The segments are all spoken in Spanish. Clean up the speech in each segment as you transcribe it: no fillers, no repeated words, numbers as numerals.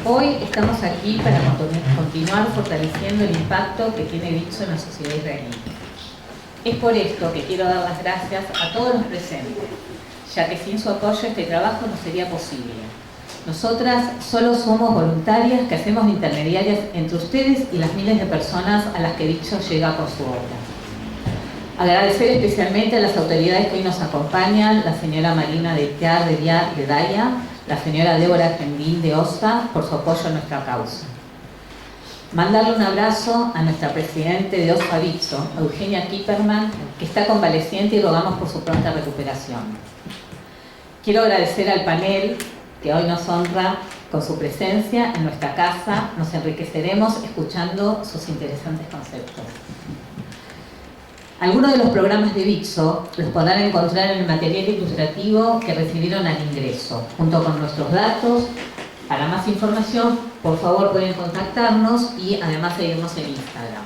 Hoy estamos aquí para continuar fortaleciendo el impacto que tiene Bitso en la sociedad israelí. Es por esto que quiero dar las gracias a todos los presentes, ya que sin su apoyo este trabajo no sería posible. Nosotras solo somos voluntarias que hacemos intermediarias entre ustedes y las miles de personas a las que Bitso llega por su obra. Agradecer especialmente a las autoridades que hoy nos acompañan, la señora Marina de Tear de Daya, la señora Débora Gendín de OSA, por su apoyo a nuestra causa. Mandarle un abrazo a nuestra presidente de OSA Bitso, Eugenia Kipperman, que está convaleciente y rogamos por su pronta recuperación. Quiero agradecer al panel que hoy nos honra con su presencia en nuestra casa. Nos enriqueceremos escuchando sus interesantes conceptos. Algunos de los programas de Bitso los podrán encontrar en el material ilustrativo que recibieron al ingreso, junto con nuestros datos. Para más información, por favor pueden contactarnos y además seguirnos en Instagram.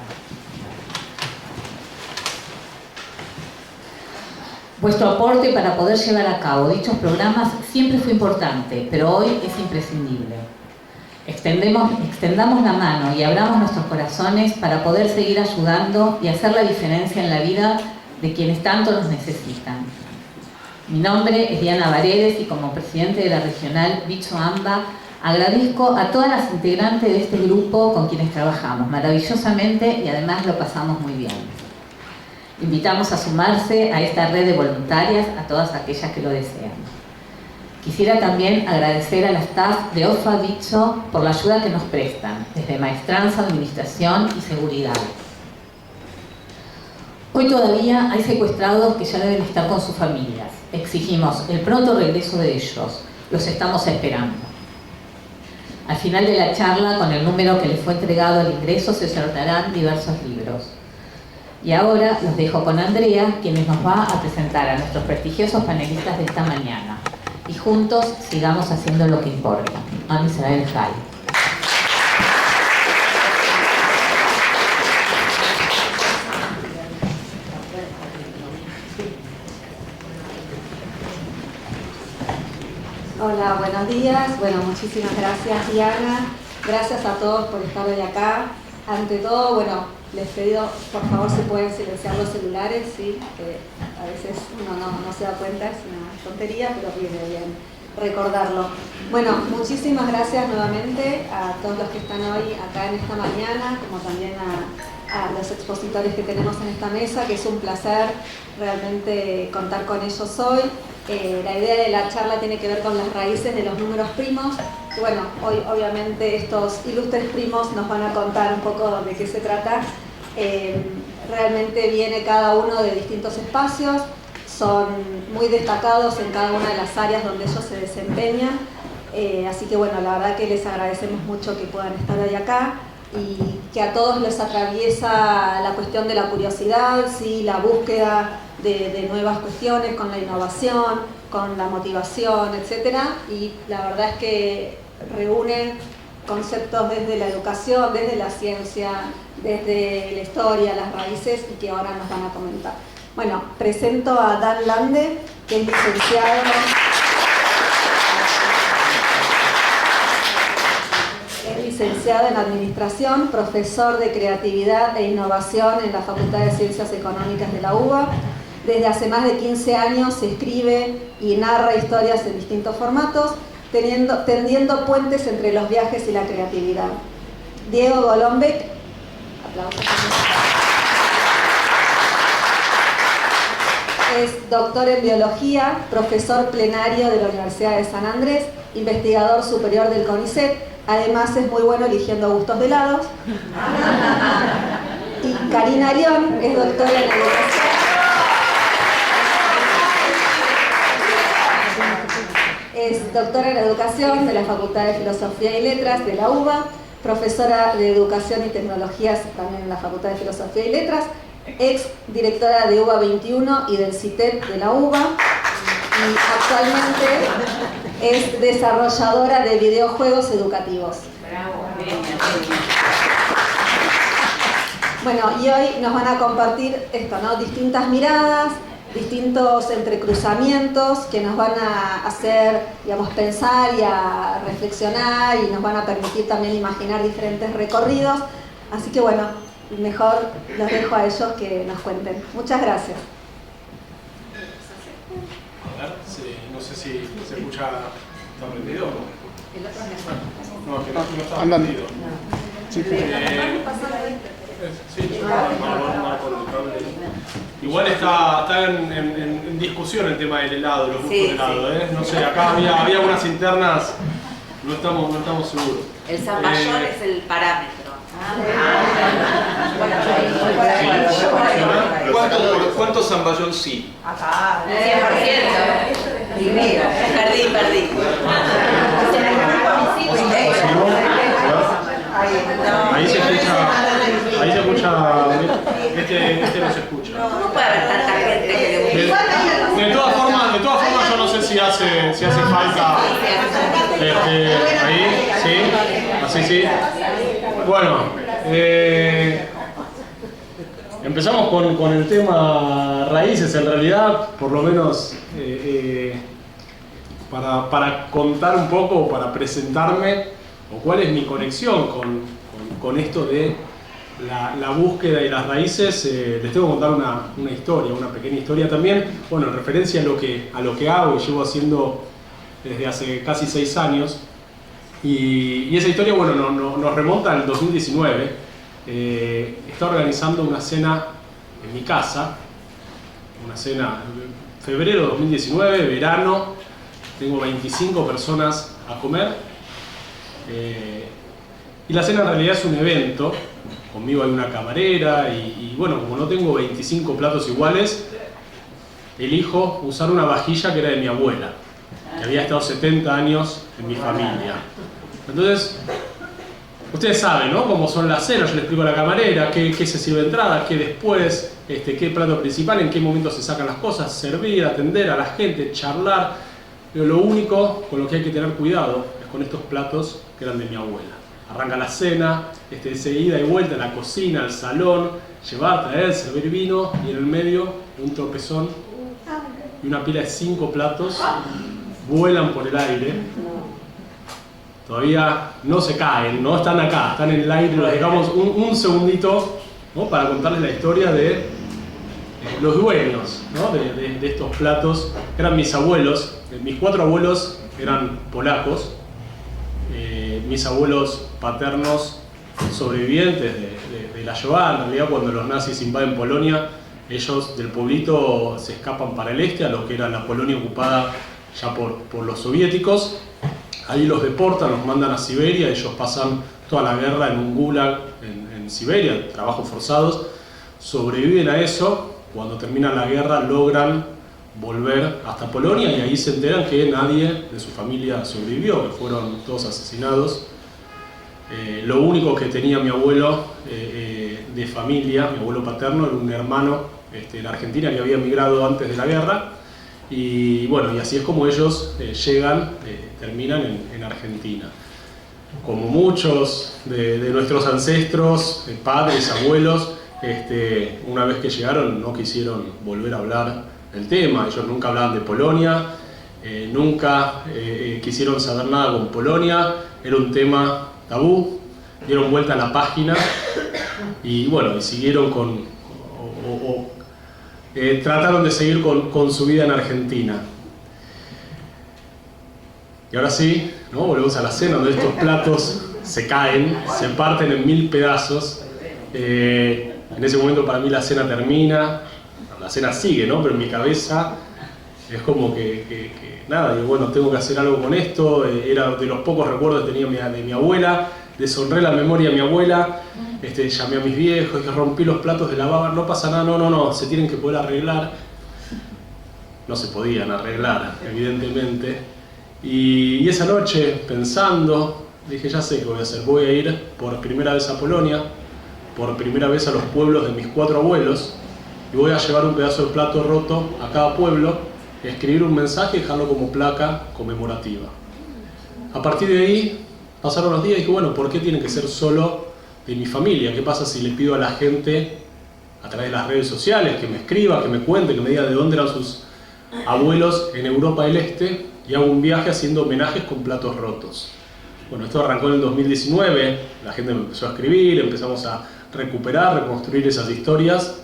Vuestro aporte para poder llevar a cabo dichos programas siempre fue importante, pero hoy es imprescindible. Extendamos la mano y abramos nuestros corazones para poder seguir ayudando y hacer la diferencia en la vida de quienes tanto nos necesitan. Mi nombre es Diana Varedes y como presidente de la regional Bitso AMBA agradezco a todas las integrantes de este grupo con quienes trabajamos maravillosamente y además lo pasamos muy bien. Invitamos a sumarse a esta red de voluntarias a todas aquellas que lo desean. Quisiera también agradecer al staff de OSA Bitso por la ayuda que nos prestan, desde maestranza, administración y seguridad. Hoy todavía hay secuestrados que ya deben estar con sus familias. Exigimos el pronto regreso de ellos. Los estamos esperando. Al final de la charla, con el número que les fue entregado al ingreso, se sortearán diversos libros. Y ahora los dejo con Andrea, quien nos va a presentar a nuestros prestigiosos panelistas de esta mañana. Y juntos sigamos haciendo lo que importa. Am Israel Chai. Hola, buenos días. Bueno, muchísimas gracias, Diana. Gracias a todos por estar hoy acá. Ante todo, bueno, les pido, por favor, si pueden silenciar los celulares, sí, que a veces uno no se da cuenta, es una tontería, pero viene bien recordarlo. Bueno, muchísimas gracias nuevamente a todos los que están hoy acá en esta mañana, como también a los expositores que tenemos en esta mesa, que es un placer realmente contar con ellos hoy. La idea de la charla tiene que ver con las raíces de los números primos. Bueno, hoy obviamente estos ilustres primos nos van a contar un poco de qué se trata. Realmente viene cada uno de distintos espacios, son muy destacados en cada una de las áreas donde ellos se desempeñan. Así que bueno, la verdad que les agradecemos mucho que puedan estar hoy acá y que a todos les atraviesa la cuestión de la curiosidad, ¿sí? La búsqueda de nuevas cuestiones, con la innovación, con la motivación, etc. Y la verdad es que reúnen conceptos desde la educación, desde la ciencia, desde la historia, las raíces, y que ahora nos van a comentar. Bueno, presento a Dan Lande, que es licenciado en Administración, profesor de Creatividad e Innovación en la Facultad de Ciencias Económicas de la UBA. Desde hace más de 15 años escribe y narra historias en distintos formatos, tendiendo puentes entre los viajes y la creatividad. Diego Golombek, aplausos. Es doctor en Biología, profesor plenario de la Universidad de San Andrés, investigador superior del CONICET, además es muy bueno eligiendo gustos de helados. Y Karina Arión es doctora en Educación. Es doctora en Educación de la Facultad de Filosofía y Letras de la UBA, profesora de Educación y Tecnologías también en la Facultad de Filosofía y Letras, ex directora de UBA 21 y del CITEP de la UBA, y actualmente es desarrolladora de videojuegos educativos. Bueno, y hoy nos van a compartir esto, ¿no? Distintas miradas distintos entrecruzamientos que nos van a hacer, digamos, pensar y a reflexionar y nos van a permitir también imaginar diferentes recorridos. Así que bueno, mejor los dejo a ellos que nos cuenten. Muchas gracias. A ver, sí, no sé si se escucha. ¿Está prendido? No, es que no está prendido. Sí, igual está en discusión el tema del helado, los gustos de helado, ¿eh? No sé, acá había unas internas, no estamos seguros. El zamballón es el parámetro. ¿Cuánto zamballón sí? Acá, 100%. Perdí. Ahí se escucha, este no se escucha. ¿Cómo puede haber tanta gente que le gusta? De todas formas yo no sé si hace falta. Ahí, sí, así sí. Bueno, empezamos con el tema raíces, en realidad, por lo menos para contar un poco, para presentarme, o cuál es mi conexión con esto de la búsqueda y las raíces. Les tengo que contar una historia, una pequeña historia también, bueno, en referencia a lo que hago y llevo haciendo desde hace casi 6 años. Y esa historia, bueno, nos remonta al 2019. Estaba organizando una cena en mi casa, una cena en febrero de 2019, verano, tengo 25 personas a comer. Y la cena en realidad es un evento, conmigo hay una camarera y bueno, como no tengo 25 platos iguales, elijo usar una vajilla que era de mi abuela, que había estado 70 años en mi familia. Entonces, ustedes saben, ¿no?, cómo son las cenas. Yo les explico a la camarera qué se sirve de entrada, qué después, qué plato principal, en qué momento se sacan las cosas, servir, atender a la gente, charlar. Pero lo único con lo que hay que tener cuidado es con estos platos que eran de mi abuela. Arranca la cena, esa ida y vuelta a la cocina, al salón, llevar, traer, servir vino, y en el medio un tropezón y una pila de 5 platos vuelan por el aire. Todavía no se caen, no están acá, están en el aire. Los dejamos un segundito, ¿no?, para contarles la historia de los dueños, ¿no?, de estos platos. Eran mis abuelos, mis 4 abuelos eran polacos, mis abuelos paternos sobrevivientes de la Shoah. En realidad, cuando los nazis invaden Polonia, ellos del pueblito se escapan para el este, a lo que era la Polonia ocupada ya por los soviéticos. Ahí los deportan, los mandan a Siberia, ellos pasan toda la guerra en un gulag en Siberia, trabajos forzados, sobreviven a eso. Cuando termina la guerra logran volver hasta Polonia y ahí se enteran que nadie de su familia sobrevivió, que fueron todos asesinados. Lo único que tenía mi abuelo de familia, mi abuelo paterno, era un hermano en Argentina que había emigrado antes de la guerra. Y bueno, y así es como ellos terminan en Argentina. Como muchos de nuestros ancestros, padres, abuelos, una vez que llegaron no quisieron volver a hablar del tema. Ellos nunca hablaban de Polonia, nunca quisieron saber nada con Polonia, era un tema tabú, dieron vuelta a la página y bueno, y siguieron trataron de seguir con su vida en Argentina. Y ahora sí, ¿no?, volvemos a la cena, donde estos platos se caen, se parten en 1000 pedazos. En ese momento para mí la cena termina, la cena sigue, ¿no?, pero en mi cabeza es como que nada, digo, bueno, tengo que hacer algo con esto. Era de los pocos recuerdos que tenía de mi abuela. Deshonré la memoria de mi abuela, llamé a mis viejos y rompí los platos de lavar. No pasa nada, no, se tienen que poder arreglar. No se podían arreglar, evidentemente. Y esa noche, pensando, dije, ya sé qué voy a hacer. Voy a ir por primera vez a Polonia, por primera vez a los pueblos de mis 4 abuelos, y voy a llevar un pedazo de plato roto a cada pueblo, escribir un mensaje y dejarlo como placa conmemorativa. A partir de ahí, pasaron los días y dije, bueno, ¿por qué tiene que ser solo de mi familia? ¿Qué pasa si le pido a la gente a través de las redes sociales, que me escriba, que me cuente, que me diga de dónde eran sus abuelos en Europa del Este, y hago un viaje haciendo homenajes con platos rotos. Bueno, esto arrancó en el 2019, la gente me empezó a escribir, empezamos a recuperar, reconstruir esas historias,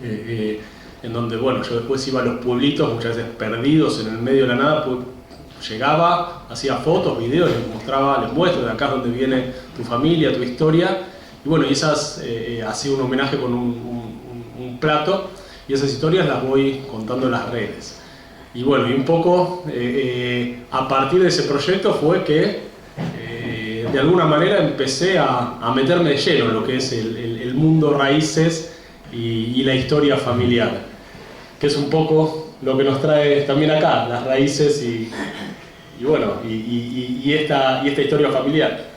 en donde, bueno, yo después iba a los pueblitos, muchas veces perdidos en el medio de la nada, pues, llegaba, hacía fotos, videos, les muestro de acá es donde viene tu familia, tu historia, y bueno, y esas, hacía un homenaje con un plato, y esas historias las voy contando en las redes. Y bueno, y un poco a partir de ese proyecto fue que de alguna manera empecé a meterme de lleno en lo que es el mundo raíces y la historia familiar, que es un poco lo que nos trae también acá, las raíces y bueno, y esta historia familiar.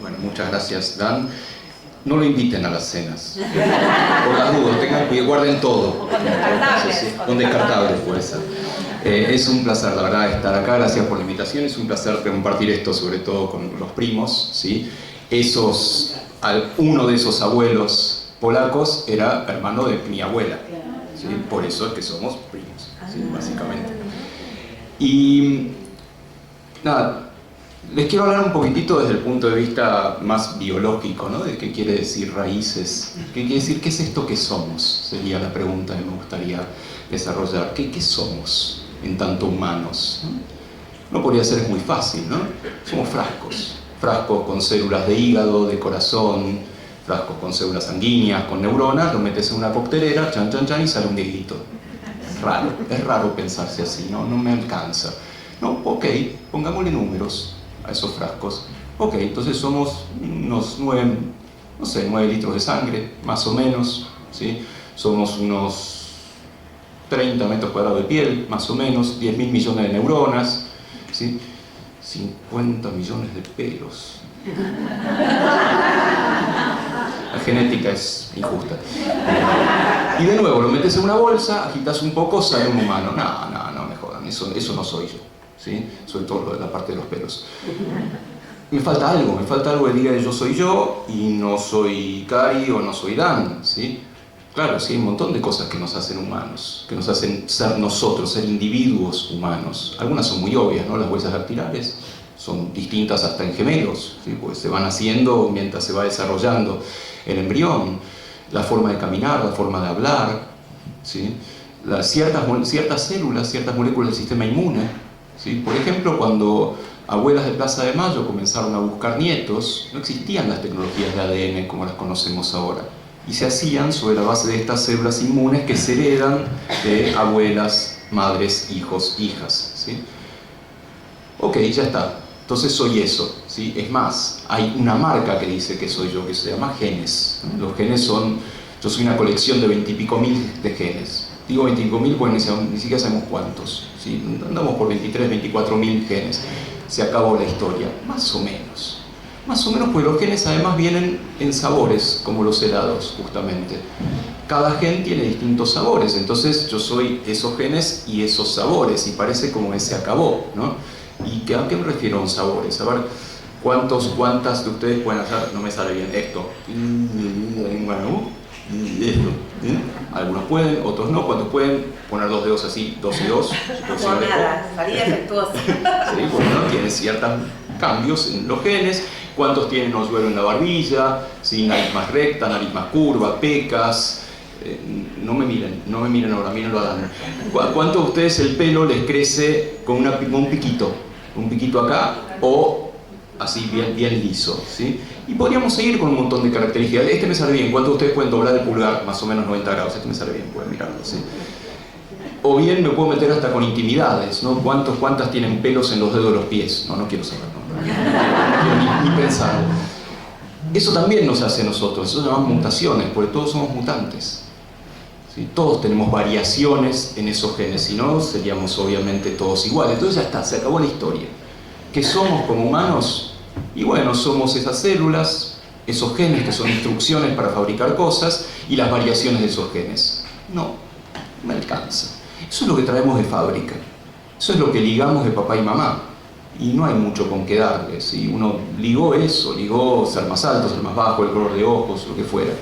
Bueno, muchas gracias, Dan. No lo inviten a las cenas. Por las dudas, tengan cuidado, guarden todo. Con descartables, puede ser. Es un placer, la verdad, estar acá. Gracias por la invitación. Es un placer compartir esto, sobre todo con los primos, ¿sí? Uno de esos abuelos polacos era hermano de mi abuela, ¿sí? Por eso es que somos primos, ¿sí? Básicamente. Y nada, les quiero hablar un poquitito desde el punto de vista más biológico, ¿no? De qué quiere decir raíces, qué quiere decir, qué es esto que somos, sería la pregunta que me gustaría desarrollar. ¿Qué somos en tanto humanos? No podría ser, es muy fácil, ¿no? Somos frascos con células de hígado, de corazón, frascos con células sanguíneas, con neuronas, lo metes en una coctelera, chan chan chan, y sale un Dieguito. Es raro pensarse así, ¿no? No me alcanza. No, ok, pongámosle números a esos frascos. Ok, entonces somos unos 9 litros de sangre, más o menos, ¿sí? Somos unos 30 metros cuadrados de piel, más o menos, 10.000 millones de neuronas, ¿sí? 50 millones de pelos. La genética es injusta. Y de nuevo, lo metes en una bolsa, agitas un poco, sale un humano. No me jodan, eso no soy yo, ¿sí? Sobre todo la parte de los pelos. Me falta algo que diga que yo soy yo y no soy Cari o no soy Dan, ¿sí? Claro, sí, hay un montón de cosas que nos hacen humanos, que nos hacen ser nosotros, ser individuos humanos. Algunas son muy obvias, ¿no? Las huellas dactilares son distintas hasta en gemelos, ¿sí? Pues se van haciendo mientras se va desarrollando el embrión, la forma de caminar, la forma de hablar, ¿sí? Ciertas células, ciertas moléculas del sistema inmune, ¿sí? Por ejemplo, cuando abuelas de Plaza de Mayo comenzaron a buscar nietos, no existían las tecnologías de ADN como las conocemos ahora, y se hacían sobre la base de estas células inmunes que se heredan de abuelas, madres, hijos, hijas, ¿sí? Ok, ya está. Entonces soy eso, ¿sí? Es más, hay una marca que dice que soy yo, que se llama genes. Los genes son, yo soy una colección de 20 y pico mil de genes. Digo 20 y pico mil porque ni siquiera sabemos cuántos, ¿sí? Andamos por 23, 24 mil genes. Se acabó la historia, más o menos. Más o menos, porque los genes además vienen en sabores, como los helados, justamente. Cada gen tiene distintos sabores, entonces yo soy esos genes y esos sabores, y parece como que se acabó, ¿no? ¿Y a qué me refiero con sabores? A ver, ¿cuántas de ustedes pueden hacer? No me sale bien esto. Esto. Algunos pueden, otros no. ¿Cuántos pueden poner 2 dedos así, 2 y 2? No, nada, salía defectuosa. Sí, bueno, tiene ciertos cambios en los genes. ¿Cuántos tienen hoyuelo en la barbilla? ¿Sí? Nariz más recta, nariz más curva, pecas. No me miren ahora, mírenlo a Dan. ¿Cuántos de ustedes el pelo les crece con un piquito? Un piquito acá o así bien liso, ¿sí? Y podríamos seguir con un montón de características. Este me sale bien. ¿Cuántos de ustedes pueden doblar el pulgar más o menos 90 grados? Este me sale bien, pueden mirarlo, ¿sí? O bien me puedo meter hasta con intimidades, ¿no? ¿Cuántas tienen pelos en los dedos de los pies? No quiero saber, no quiero ni pensarlo. Eso también nos hace a nosotros, eso se llama mutaciones, porque todos somos mutantes, ¿sí? Todos tenemos variaciones en esos genes, si no seríamos obviamente todos iguales. Entonces ya está, se acabó la historia. ¿Qué somos como humanos? Y bueno, somos esas células, esos genes que son instrucciones para fabricar cosas y las variaciones de esos genes. No me alcanza. Eso es lo que traemos de fábrica, eso es lo que ligamos de papá y mamá. Y no hay mucho con qué darle, ¿sí? Uno ligó eso, ligó ser más alto, ser más bajo, el color de ojos, lo que fuera.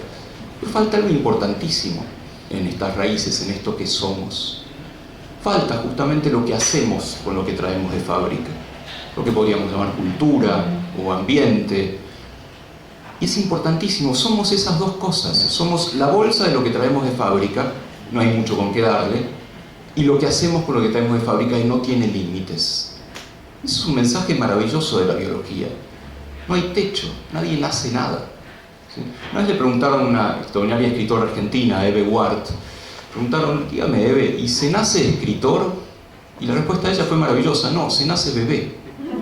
Pero falta algo importantísimo en estas raíces, en esto que somos. Falta justamente lo que hacemos con lo que traemos de fábrica, lo que podríamos llamar cultura o ambiente. Y es importantísimo, somos esas dos cosas. Somos la bolsa de lo que traemos de fábrica, no hay mucho con qué darle, y lo que hacemos con lo que traemos de fábrica y no tiene límites. Ese es un mensaje maravilloso de la biología. No hay techo, nadie nace nada. ¿Sí? Una vez le preguntaron a una extraordinaria escritora argentina, Eve Ward, preguntaron, dígame Eve, ¿y se nace escritor? Y la respuesta de ella fue maravillosa, no, se nace bebé.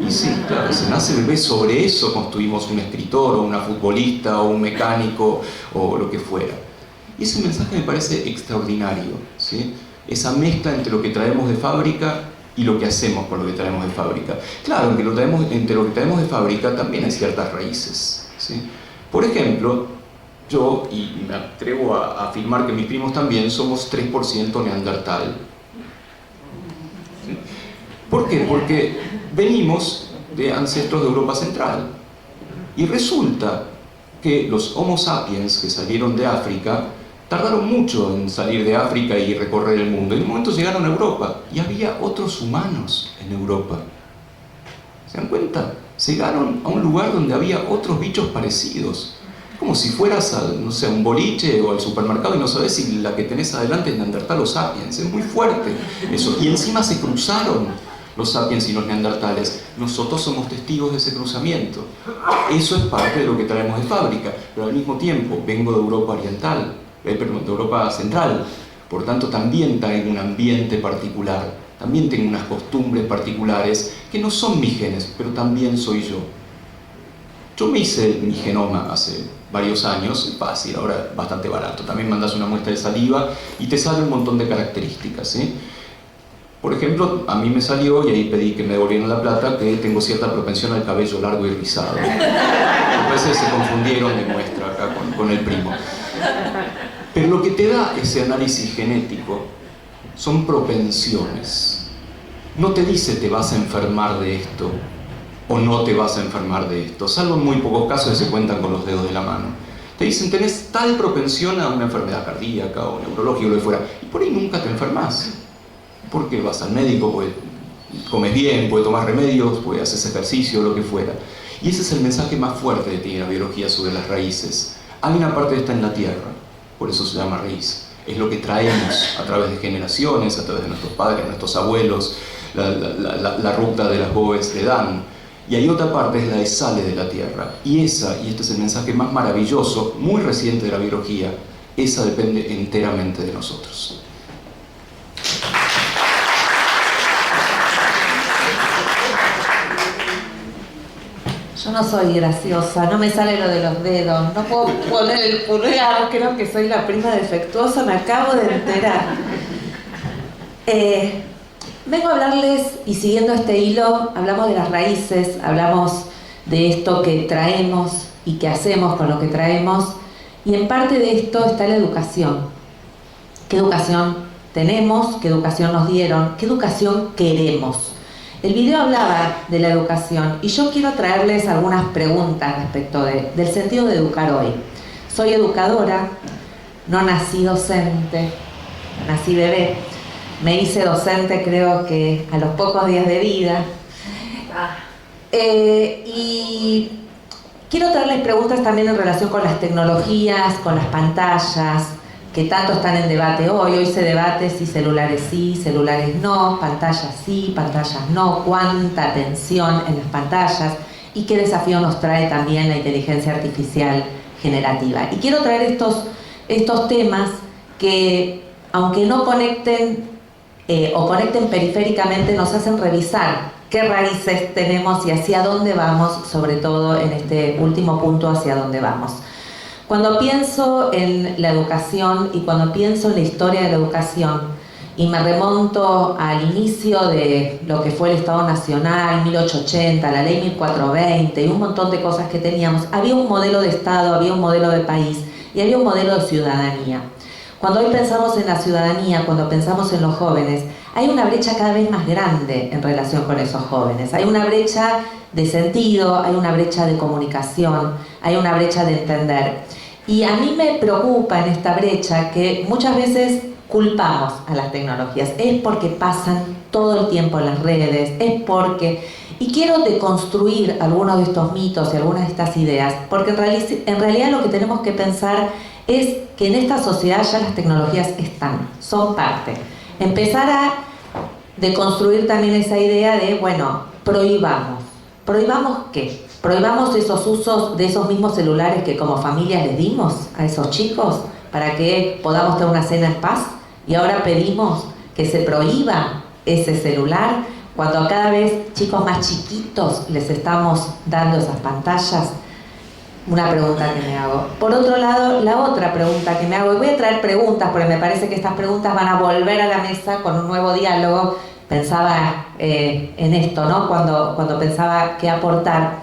Y sí, claro, se nace bebé, sobre eso construimos un escritor, o una futbolista, o un mecánico, o lo que fuera. Y ese mensaje me parece extraordinario, ¿sí? Esa mezcla entre lo que traemos de fábrica y lo que hacemos con lo que traemos de fábrica. Claro, entre lo que traemos de fábrica también hay ciertas raíces, ¿sí? Por ejemplo, yo, y me atrevo a afirmar que mis primos también, somos 3% neandertal. ¿Sí? ¿Por qué? Porque venimos de ancestros de Europa Central. Y resulta que los Homo sapiens que salieron de África tardaron mucho en salir de África y recorrer el mundo. En un momento llegaron a Europa y había otros humanos en Europa. ¿Se dan cuenta? Llegaron a un lugar donde había otros bichos parecidos. Como si fueras a, no sé, a un boliche o al supermercado y no sabes si la que tenés adelante es neandertal o sapiens. Es muy fuerte eso. Y encima se cruzaron los sapiens y los neandertales. Nosotros somos testigos de ese cruzamiento. Eso es parte de lo que traemos de fábrica. Pero al mismo tiempo, vengo de Europa Oriental, de Europa Central. Por tanto, también traigo un ambiente particular. También tengo unas costumbres particulares que no son mis genes, pero también soy yo. Yo me hice mi genoma hace varios años, es fácil, ahora bastante barato. También mandas una muestra de saliva y te sale un montón de características, ¿sí? Por ejemplo, a mí me salió, y ahí pedí que me devolvieran la plata, que tengo cierta propensión al cabello largo y rizado. A veces se confundieron de muestra acá con el primo. Pero lo que te da ese análisis genético son propensiones. No te dice te vas a enfermar de esto o no te vas a enfermar de esto, salvo en muy pocos casos que se cuentan con los dedos de la mano. Te dicen tenés tal propensión a una enfermedad cardíaca o neurológica o lo que fuera, y por ahí nunca te enfermas. Porque vas al médico, porque comes bien, puedes tomar remedios, puedes hacer ejercicio, lo que fuera. Y ese es el mensaje más fuerte que tiene la biología sobre las raíces. Hay una parte de esta en la Tierra, por eso se llama raíz. Es lo que traemos a través de generaciones, a través de nuestros padres, nuestros abuelos, la ruta de las boves de Dan. Y hay otra parte, es la que sale de la Tierra. Y esa, y este es el mensaje más maravilloso, muy reciente de la biología, esa depende enteramente de nosotros. Yo no soy graciosa, no me sale lo de los dedos, no puedo poner el pulgar, creo que soy la prima defectuosa, me acabo de enterar. Vengo a hablarles, y siguiendo este hilo, hablamos de las raíces, hablamos de esto que traemos y que hacemos con lo que traemos, y en parte de esto está la educación. ¿Qué educación tenemos? ¿Qué educación nos dieron? ¿Qué educación queremos? El video hablaba de la educación y yo quiero traerles algunas preguntas respecto del sentido de educar hoy. Soy educadora, no nací docente, nací bebé. Me hice docente creo que a los pocos días de vida. Y quiero traerles preguntas también en relación con las tecnologías, con las pantallas, que tanto están en debate hoy. Hoy se debate si celulares sí, celulares no, pantallas sí, pantallas no, cuánta atención en las pantallas y qué desafío nos trae también la inteligencia artificial generativa. Y quiero traer estos temas que, aunque no conecten o conecten periféricamente, nos hacen revisar qué raíces tenemos y hacia dónde vamos, sobre todo en este último punto, hacia dónde vamos. Cuando pienso en la educación y cuando pienso en la historia de la educación y me remonto al inicio de lo que fue el Estado Nacional, 1880, la Ley 1420 y un montón de cosas que teníamos, había un modelo de Estado, había un modelo de país y había un modelo de ciudadanía. Cuando hoy pensamos en la ciudadanía, cuando pensamos en los jóvenes, hay una brecha cada vez más grande en relación con esos jóvenes. Hay una brecha de sentido, hay una brecha de comunicación, hay una brecha de entender. Y a mí me preocupa en esta brecha que muchas veces culpamos a las tecnologías. Es porque pasan todo el tiempo en las redes, es porque... Y quiero deconstruir algunos de estos mitos y algunas de estas ideas, porque en realidad lo que tenemos que pensar es que en esta sociedad ya las tecnologías están, son parte. Empezar a deconstruir también esa idea de, bueno, prohibamos. ¿Prohibamos qué? ¿Prohibamos esos usos de esos mismos celulares que como familia les dimos a esos chicos para que podamos tener una cena en paz? Y ahora pedimos que se prohíba ese celular cuando a cada vez chicos más chiquitos les estamos dando esas pantallas. Una pregunta que me hago. Por otro lado, la otra pregunta que me hago, y voy a traer preguntas porque me parece que estas preguntas van a volver a la mesa con un nuevo diálogo. Pensaba en esto, ¿no? Cuando pensaba qué aportar.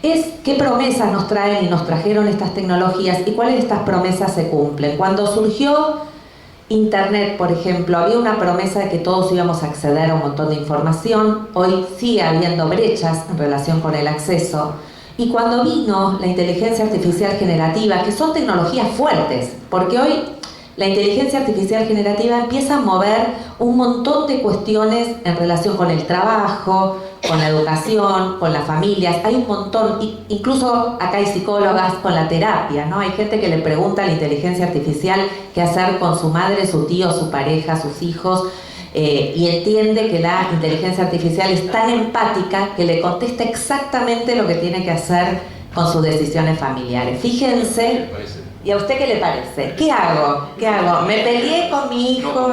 Es qué promesas nos traen y nos trajeron estas tecnologías y cuáles de estas promesas se cumplen. Cuando surgió Internet, por ejemplo, había una promesa de que todos íbamos a acceder a un montón de información. Hoy sigue habiendo brechas en relación con el acceso. Y cuando vino la inteligencia artificial generativa, que son tecnologías fuertes, porque hoy la inteligencia artificial generativa empieza a mover un montón de cuestiones en relación con el trabajo, con la educación, con las familias. Hay un montón, incluso acá hay psicólogas con la terapia, ¿no? Hay gente que le pregunta a la inteligencia artificial qué hacer con su madre, su tío, su pareja, sus hijos, y entiende que la inteligencia artificial es tan empática que le contesta exactamente lo que tiene que hacer con sus decisiones familiares. Fíjense, ¿y a usted qué le parece? ¿Qué hago? ¿Qué hago? Me peleé con mi hijo,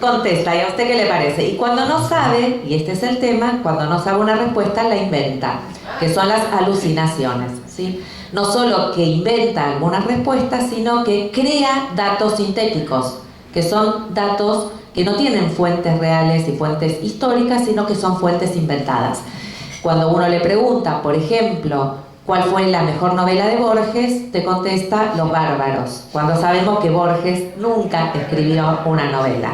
contesta, ¿y a usted qué le parece? Y cuando no sabe, y este es el tema, cuando no sabe una respuesta la inventa, que son las alucinaciones, ¿sí? No solo que inventa algunas respuestas, sino que crea datos sintéticos, que son datos que no tienen fuentes reales y fuentes históricas, sino que son fuentes inventadas. Cuando uno le pregunta, por ejemplo, ¿cuál fue la mejor novela de Borges?, te contesta Los Bárbaros, cuando sabemos que Borges nunca escribió una novela.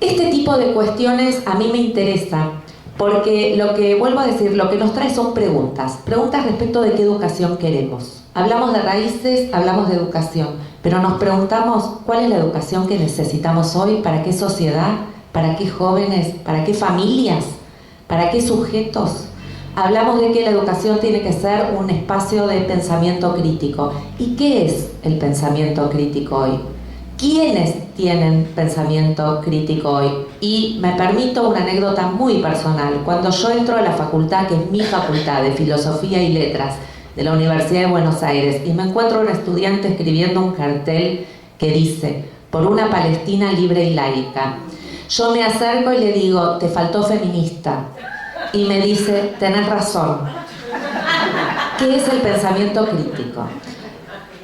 Este tipo de cuestiones a mí me interesa porque lo que, vuelvo a decir, lo que nos trae son preguntas respecto de qué educación queremos. Hablamos de raíces, hablamos de educación, pero nos preguntamos cuál es la educación que necesitamos hoy, para qué sociedad, para qué jóvenes, para qué familias, para qué sujetos. Hablamos de que la educación tiene que ser un espacio de pensamiento crítico. ¿Y qué es el pensamiento crítico hoy? ¿Quiénes tienen pensamiento crítico hoy? Y me permito una anécdota muy personal. Cuando yo entro a la facultad, que es mi facultad de Filosofía y Letras, de la Universidad de Buenos Aires, y me encuentro a un estudiante escribiendo un cartel que dice: por una Palestina libre y laica. Yo me acerco y le digo: te faltó feminista. Y me dice: tenés razón. ¿Qué es el pensamiento crítico?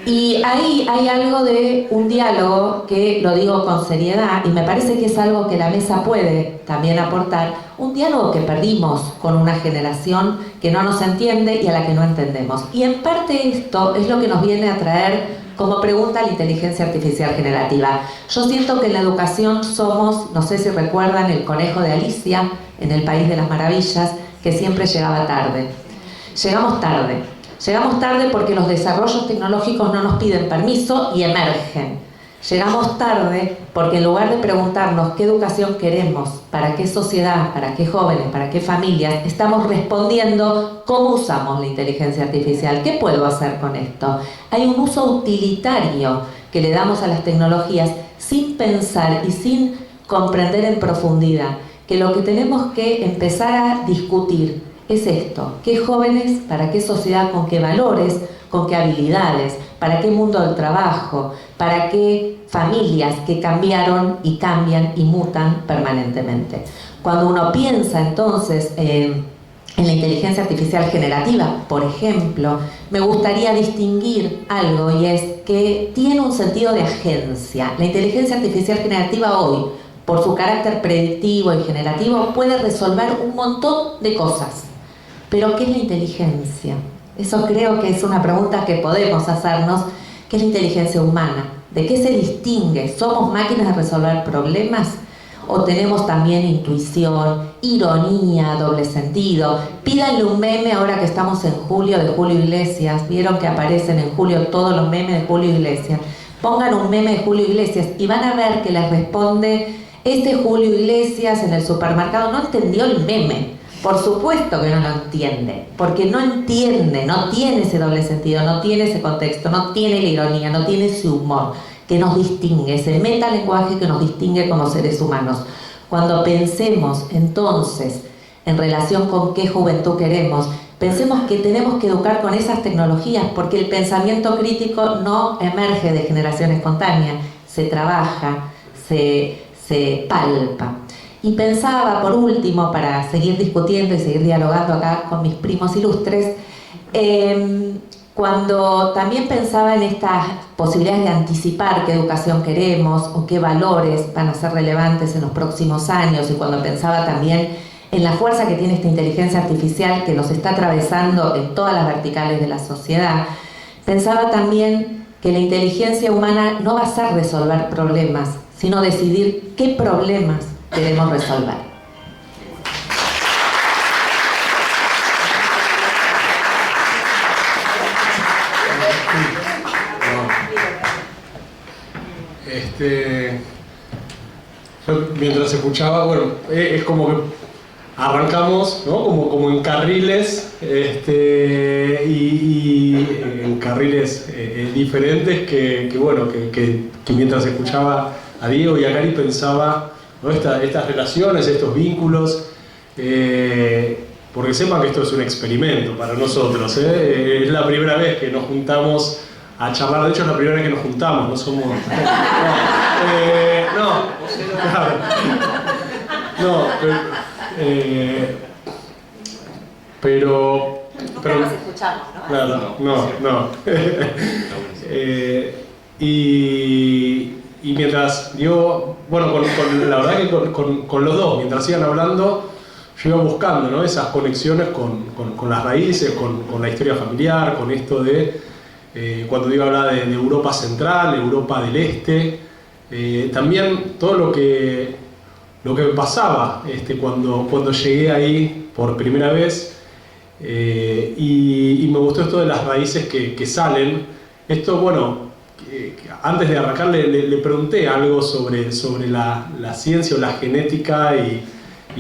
Y ahí hay algo de un diálogo que lo digo con seriedad y me parece que es algo que la mesa puede también aportar, un diálogo que perdimos con una generación que no nos entiende y a la que no entendemos. Y en parte esto es lo que nos viene a traer como pregunta la inteligencia artificial generativa. Yo siento que en la educación somos, no sé si recuerdan el conejo de Alicia en el País de las Maravillas, que siempre llegaba tarde. Llegamos tarde. Llegamos tarde porque los desarrollos tecnológicos no nos piden permiso y emergen. Llegamos tarde porque en lugar de preguntarnos qué educación queremos, para qué sociedad, para qué jóvenes, para qué familias, estamos respondiendo cómo usamos la inteligencia artificial. ¿Qué puedo hacer con esto? Hay un uso utilitario que le damos a las tecnologías sin pensar y sin comprender en profundidad que lo que tenemos que empezar a discutir es esto: qué jóvenes, para qué sociedad, con qué valores, con qué habilidades, para qué mundo del trabajo, para qué familias que cambiaron y cambian y mutan permanentemente. Cuando uno piensa entonces en la inteligencia artificial generativa, por ejemplo, me gustaría distinguir algo, y es que tiene un sentido de agencia. La inteligencia artificial generativa hoy, por su carácter predictivo y generativo, puede resolver un montón de cosas. Pero ¿qué es la inteligencia? Eso creo que es una pregunta que podemos hacernos. ¿Qué es la inteligencia humana? ¿De qué se distingue? ¿Somos máquinas de resolver problemas? ¿O tenemos también intuición, ironía, doble sentido? Pídanle un meme ahora que estamos en julio de Julio Iglesias. Vieron que aparecen en julio todos los memes de Julio Iglesias. Pongan un meme de Julio Iglesias y van a ver que les responde este Julio Iglesias en el supermercado. No entendió el meme. Por supuesto que no lo entiende, porque no entiende, no tiene ese doble sentido, no tiene ese contexto, no tiene la ironía, no tiene ese humor que nos distingue, ese metalenguaje que nos distingue como seres humanos. Cuando pensemos entonces en relación con qué juventud queremos, pensemos que tenemos que educar con esas tecnologías, porque el pensamiento crítico no emerge de generación espontánea, se trabaja, se palpa. Y pensaba, por último, para seguir discutiendo y seguir dialogando acá con mis primos ilustres, cuando también pensaba en estas posibilidades de anticipar qué educación queremos o qué valores van a ser relevantes en los próximos años, y cuando pensaba también en la fuerza que tiene esta inteligencia artificial que nos está atravesando en todas las verticales de la sociedad, pensaba también que la inteligencia humana no va a ser resolver problemas, sino decidir qué problemas queremos resolver. Yo mientras escuchaba, bueno, es como que arrancamos, ¿no? como en carriles, y en carriles diferentes que mientras escuchaba a Diego y a Cari pensaba, ¿no? Estas relaciones, estos vínculos, porque sepan que esto es un experimento para nosotros, es la primera vez que nos juntamos a charlar. De hecho es la primera vez que nos juntamos, no somos... pero nos escuchamos, ¿no? Claro, no. Y mientras yo, bueno, la verdad que con los dos, mientras iban hablando, yo iba buscando, ¿no? Esas conexiones con las raíces, con la historia familiar, con esto de, cuando iba a hablar de Europa Central, Europa del Este, también todo lo que me pasaba cuando llegué ahí por primera vez, y me gustó esto de las raíces que salen. Esto, bueno, antes de arrancar le pregunté algo sobre la ciencia o la genética y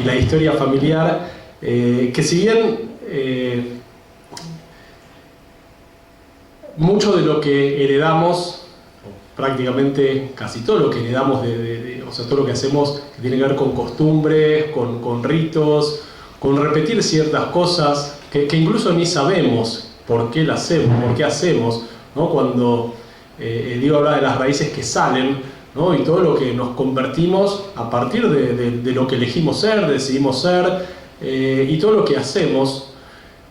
la historia familiar, que si bien mucho de lo que heredamos, prácticamente casi todo lo que heredamos, o sea, todo lo que hacemos que tiene que ver con costumbres, con ritos, con repetir ciertas cosas que incluso ni sabemos por qué las hacemos, por qué hacemos, ¿no? Cuando Diego habla de las raíces que salen, ¿no? Y todo lo que nos convertimos a partir de lo que elegimos ser, decidimos ser, y todo lo que hacemos,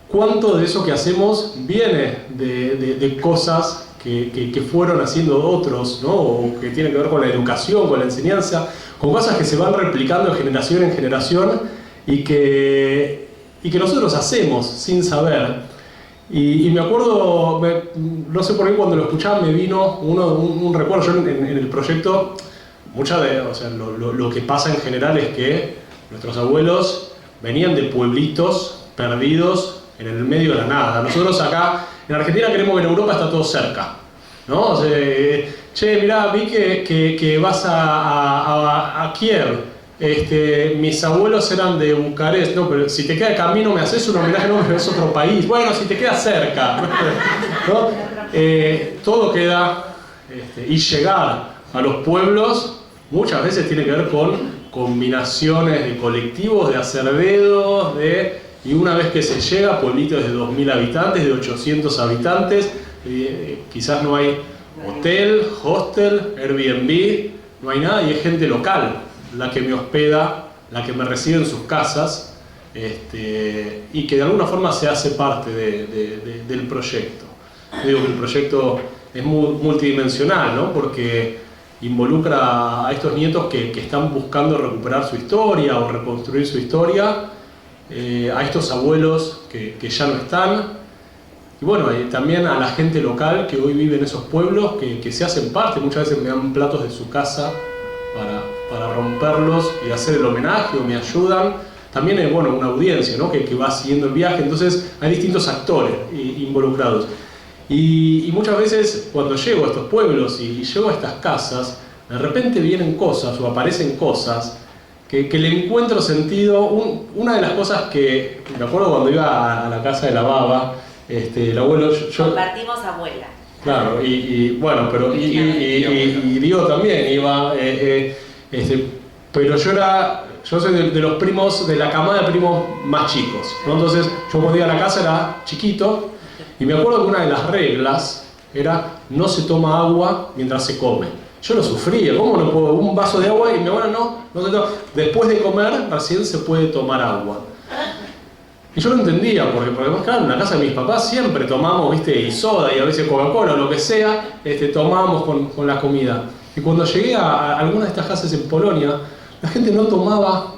cuánto de eso que hacemos viene de cosas que fueron haciendo otros, ¿no? O que tienen que ver con la educación, con la enseñanza, con cosas que se van replicando de generación en generación y que nosotros hacemos sin saber. Y me acuerdo, no sé por qué, cuando lo escuchaba me vino un recuerdo. Yo en el proyecto, o sea, lo que pasa en general es que nuestros abuelos venían de pueblitos perdidos en el medio de la nada. Nosotros acá en Argentina creemos que en Europa está todo cerca, ¿no? O sea, che, mirá, vi que vas a Kiev. Mis abuelos eran de Bucarest, no, pero si te queda de camino me haces un homenaje, no, pero es otro país. Bueno, si te queda cerca, ¿no? Todo queda, y llegar a los pueblos muchas veces tiene que ver con combinaciones de colectivos, de acervedos, y una vez que se llega, pueblitos de 2.000 habitantes, de 800 habitantes, quizás no hay hotel, hostel, Airbnb, no hay nada, y es gente local la que me hospeda, la que me recibe en sus casas, y que de alguna forma se hace parte del proyecto. Yo digo que el proyecto es multidimensional, ¿no? Porque involucra a estos nietos que están buscando recuperar su historia o reconstruir su historia, a estos abuelos que ya no están, y bueno, también a la gente local que hoy vive en esos pueblos, que se hacen parte. Muchas veces me dan platos de su casa para para romperlos y hacer el homenaje o me ayudan. También hay, bueno, una audiencia, ¿no? que va siguiendo el viaje, entonces hay distintos actores involucrados. Y muchas veces cuando llego a estos pueblos y llego a estas casas, de repente vienen cosas o aparecen cosas que le encuentro sentido. Una de las cosas que me acuerdo cuando iba a la casa de la baba, el abuelo... Compartimos abuela. Claro, bueno, pero y Diego también iba, pero yo soy de los primos, de la camada de primos más chicos, ¿no? Entonces yo cuando iba a la casa era chiquito y me acuerdo que una de las reglas era no se toma agua mientras se come. Yo lo sufría, ¿cómo no puedo? Un vaso de agua y mi abuela no se toma. Después de comer recién se puede tomar agua. Y yo lo entendía, porque claro, en la casa de mis papás siempre tomamos, ¿viste? Y soda y a veces Coca-Cola o lo que sea, tomábamos con la comida. Y cuando llegué a alguna de estas casas en Polonia, la gente no tomaba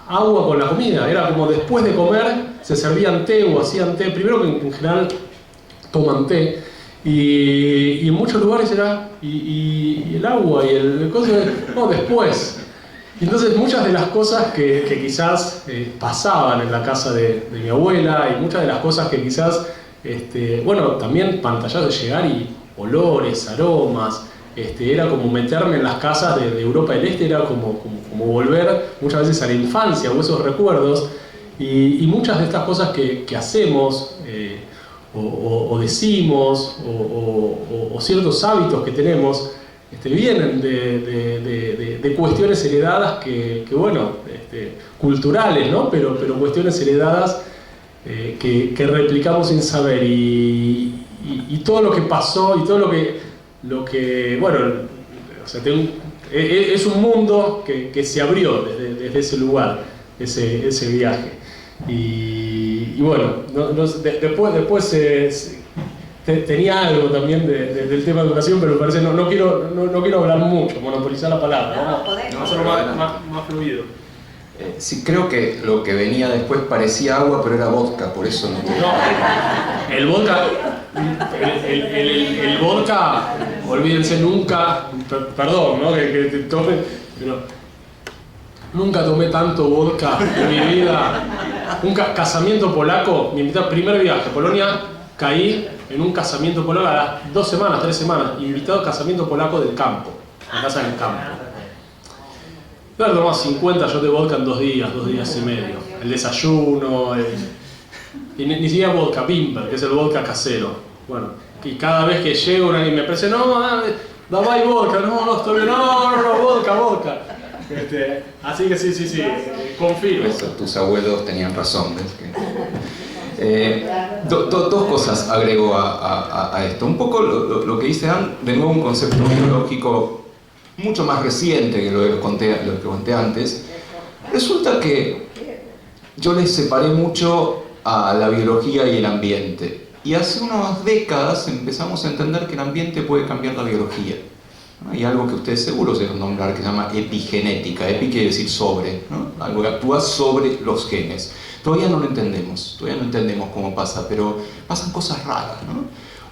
agua con la comida. Era como después de comer se servían té o hacían té. Primero que en general toman té. Y en muchos lugares era y el agua y el coso, no, después. Y entonces muchas de las cosas que quizás pasaban en la casa de mi abuela y muchas de las cosas que quizás, bueno, también pantallados de llegar y olores, aromas, era como meterme en las casas de Europa del Este, era como volver muchas veces a la infancia o esos recuerdos y muchas de estas cosas que hacemos o decimos o ciertos hábitos que tenemos vienen de cuestiones heredadas que bueno, culturales, ¿no? Pero cuestiones heredadas que replicamos sin saber y todo lo que pasó y todo lo que bueno, o sea, es un mundo que se abrió desde ese lugar, ese viaje y bueno, después tenía algo también del tema de educación, pero me parece no quiero hablar mucho, monopolizar la palabra, vamos a hacerlo más fluido. Sí, creo que lo que venía después parecía agua, pero era vodka, por eso no. El vodka, el vodka, olvídense nunca, perdón, ¿no? Que tome, pero nunca tomé tanto vodka en mi vida. Un casamiento polaco, mi primer viaje a Polonia, caí en un casamiento polaco a las 2 semanas, 3 semanas, invitado a casamiento polaco del campo, en casa del campo. Yo tomaba 50 shots de vodka en 2 días y medio. El desayuno, y ni siquiera vodka, Bimber, que es el vodka casero. Bueno, y cada vez que llego alguien me parece, no, dame vodka, no, estoy bien, no, vodka. Así que sí, confío. Eso, tus abuelos tenían razón, ¿ves? Dos cosas agrego a esto. Un poco lo que dice Dan, de nuevo un concepto biológico mucho más reciente que lo que conté antes. Resulta que yo les separé mucho a la biología y el ambiente. Y hace unas décadas empezamos a entender que el ambiente puede cambiar la biología. Hay algo que ustedes seguro se van a nombrar que se llama epigenética. Epi quiere decir sobre, ¿no? Algo que actúa sobre los genes. Todavía no lo entendemos, cómo pasa, pero pasan cosas raras, ¿no?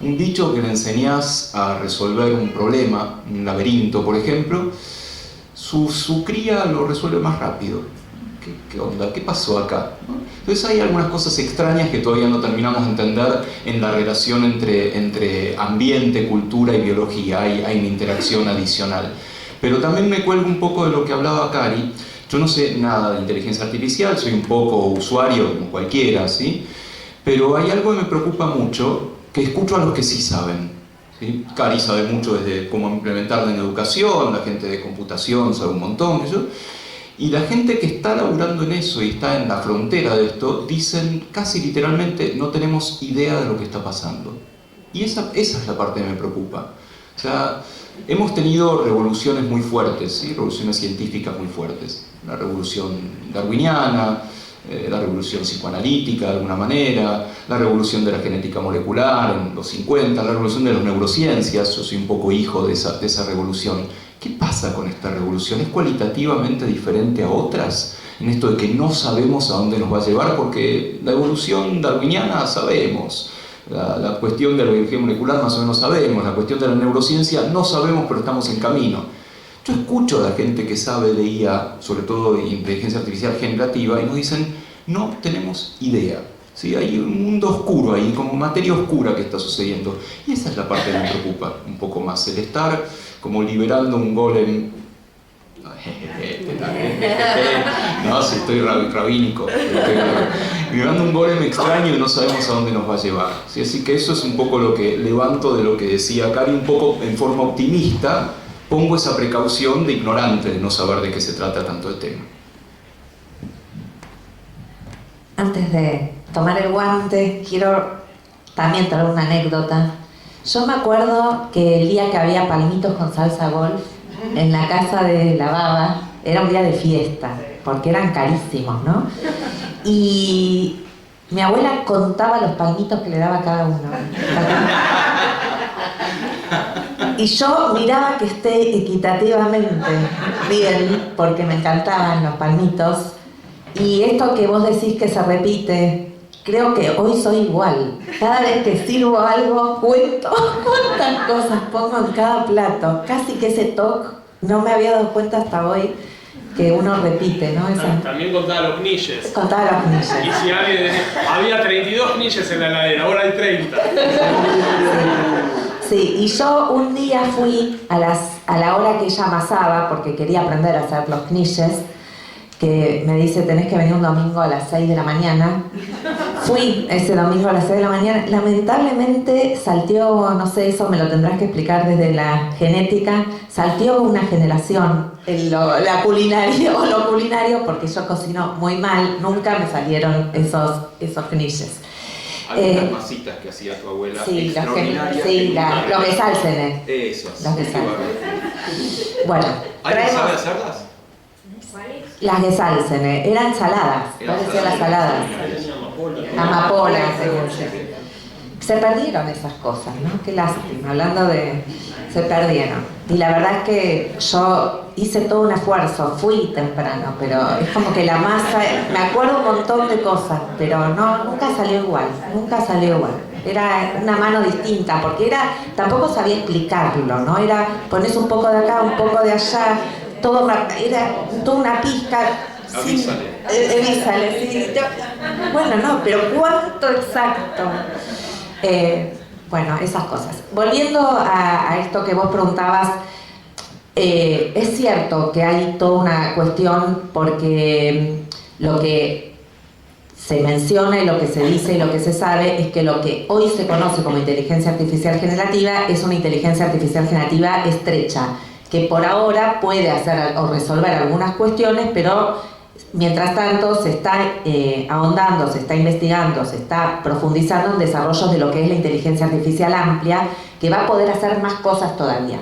Un bicho que le enseñás a resolver un problema, un laberinto por ejemplo, su cría lo resuelve más rápido. ¿Qué onda? ¿Qué pasó acá? ¿No? Entonces hay algunas cosas extrañas que todavía no terminamos de entender en la relación entre ambiente, cultura y biología. Hay una interacción adicional. Pero también me cuelgo un poco de lo que hablaba Cari. Yo no sé nada de inteligencia artificial, soy un poco usuario como cualquiera, ¿sí? Pero hay algo que me preocupa mucho, que escucho a los que sí saben, ¿sí? Cari sabe mucho desde cómo implementarla en educación, la gente de computación sabe un montón, y la gente que está laburando en eso y está en la frontera de esto, dicen casi literalmente, no tenemos idea de lo que está pasando. Y esa es la parte que me preocupa. O sea, hemos tenido revoluciones muy fuertes, ¿sí? Revoluciones científicas muy fuertes. La revolución darwiniana, la revolución psicoanalítica de alguna manera, la revolución de la genética molecular en los 50, la revolución de las neurociencias. Yo soy un poco hijo de esa revolución. ¿Qué pasa con esta revolución? ¿Es cualitativamente diferente a otras? En esto de que no sabemos a dónde nos va a llevar, porque la evolución darwiniana sabemos. La cuestión de la biología molecular más o menos sabemos, la cuestión de la neurociencia no sabemos, pero estamos en camino. Yo escucho a la gente que sabe de IA, sobre todo de inteligencia artificial generativa, y nos dicen, no tenemos idea. ¿Sí? Hay un mundo oscuro ahí, como materia oscura que está sucediendo. Y esa es la parte que me preocupa un poco más, el estar como liberando un golem. No, si estoy rabínico. Liberando un golem extraño y no sabemos a dónde nos va a llevar. ¿Sí? Así que eso es un poco lo que levanto de lo que decía Cari, un poco en forma optimista. Pongo esa precaución de ignorante, de no saber de qué se trata tanto el tema. Antes de tomar el guante, quiero también traer una anécdota. Yo me acuerdo que el día que había palmitos con salsa golf en la casa de la baba, era un día de fiesta, porque eran carísimos, ¿no? Y mi abuela contaba los palmitos que le daba a cada uno. Y yo miraba que esté equitativamente bien, porque me encantaban los palmitos. Y esto que vos decís que se repite, creo que hoy soy igual. Cada vez que sirvo algo, cuento cuántas cosas pongo en cada plato. Casi que ese toque no me había dado cuenta hasta hoy que uno repite, ¿no? También contaba los knishes. Contaba los knishes. Y si alguien había 32 knishes en la heladera, ahora hay 30. Sí, y yo un día fui a la hora que ella amasaba, porque quería aprender a hacer los knishes, que me dice, tenés que venir un domingo a las 6 de la mañana. Fui ese domingo a las 6 de la mañana. Lamentablemente salteó, no sé, eso me lo tendrás que explicar desde la genética, salteó una generación la culinaria o lo culinario, porque yo cocino muy mal, nunca me salieron esos knishes. Algunas masitas que hacía tu abuela, sí, extraordinarias. los gesálcenes. Eso, los gesálcenes. Bueno, ¿Alguien sabe hacerlas? las gesálcenes, eran saladas, parecían las saladas. Amapola, se perdieron esas cosas, ¿no? Qué lástima, hablando de... se perdieron. Y la verdad es que yo hice todo un esfuerzo, fui temprano, pero es como que la masa, me acuerdo un montón de cosas, pero no, nunca salió igual. Era una mano distinta, porque tampoco sabía explicarlo, ¿no? Era, pones un poco de acá, un poco de allá, era toda una pizca. Avísale, sí. Bueno, no, pero ¿cuánto exacto? Bueno, esas cosas. Volviendo a esto que vos preguntabas, es cierto que hay toda una cuestión, porque lo que se menciona y lo que se dice y lo que se sabe es que lo que hoy se conoce como inteligencia artificial generativa es una inteligencia artificial generativa estrecha, que por ahora puede hacer o resolver algunas cuestiones, pero mientras tanto se está ahondando, se está investigando, se está profundizando en desarrollos de lo que es la inteligencia artificial amplia, que va a poder hacer más cosas todavía.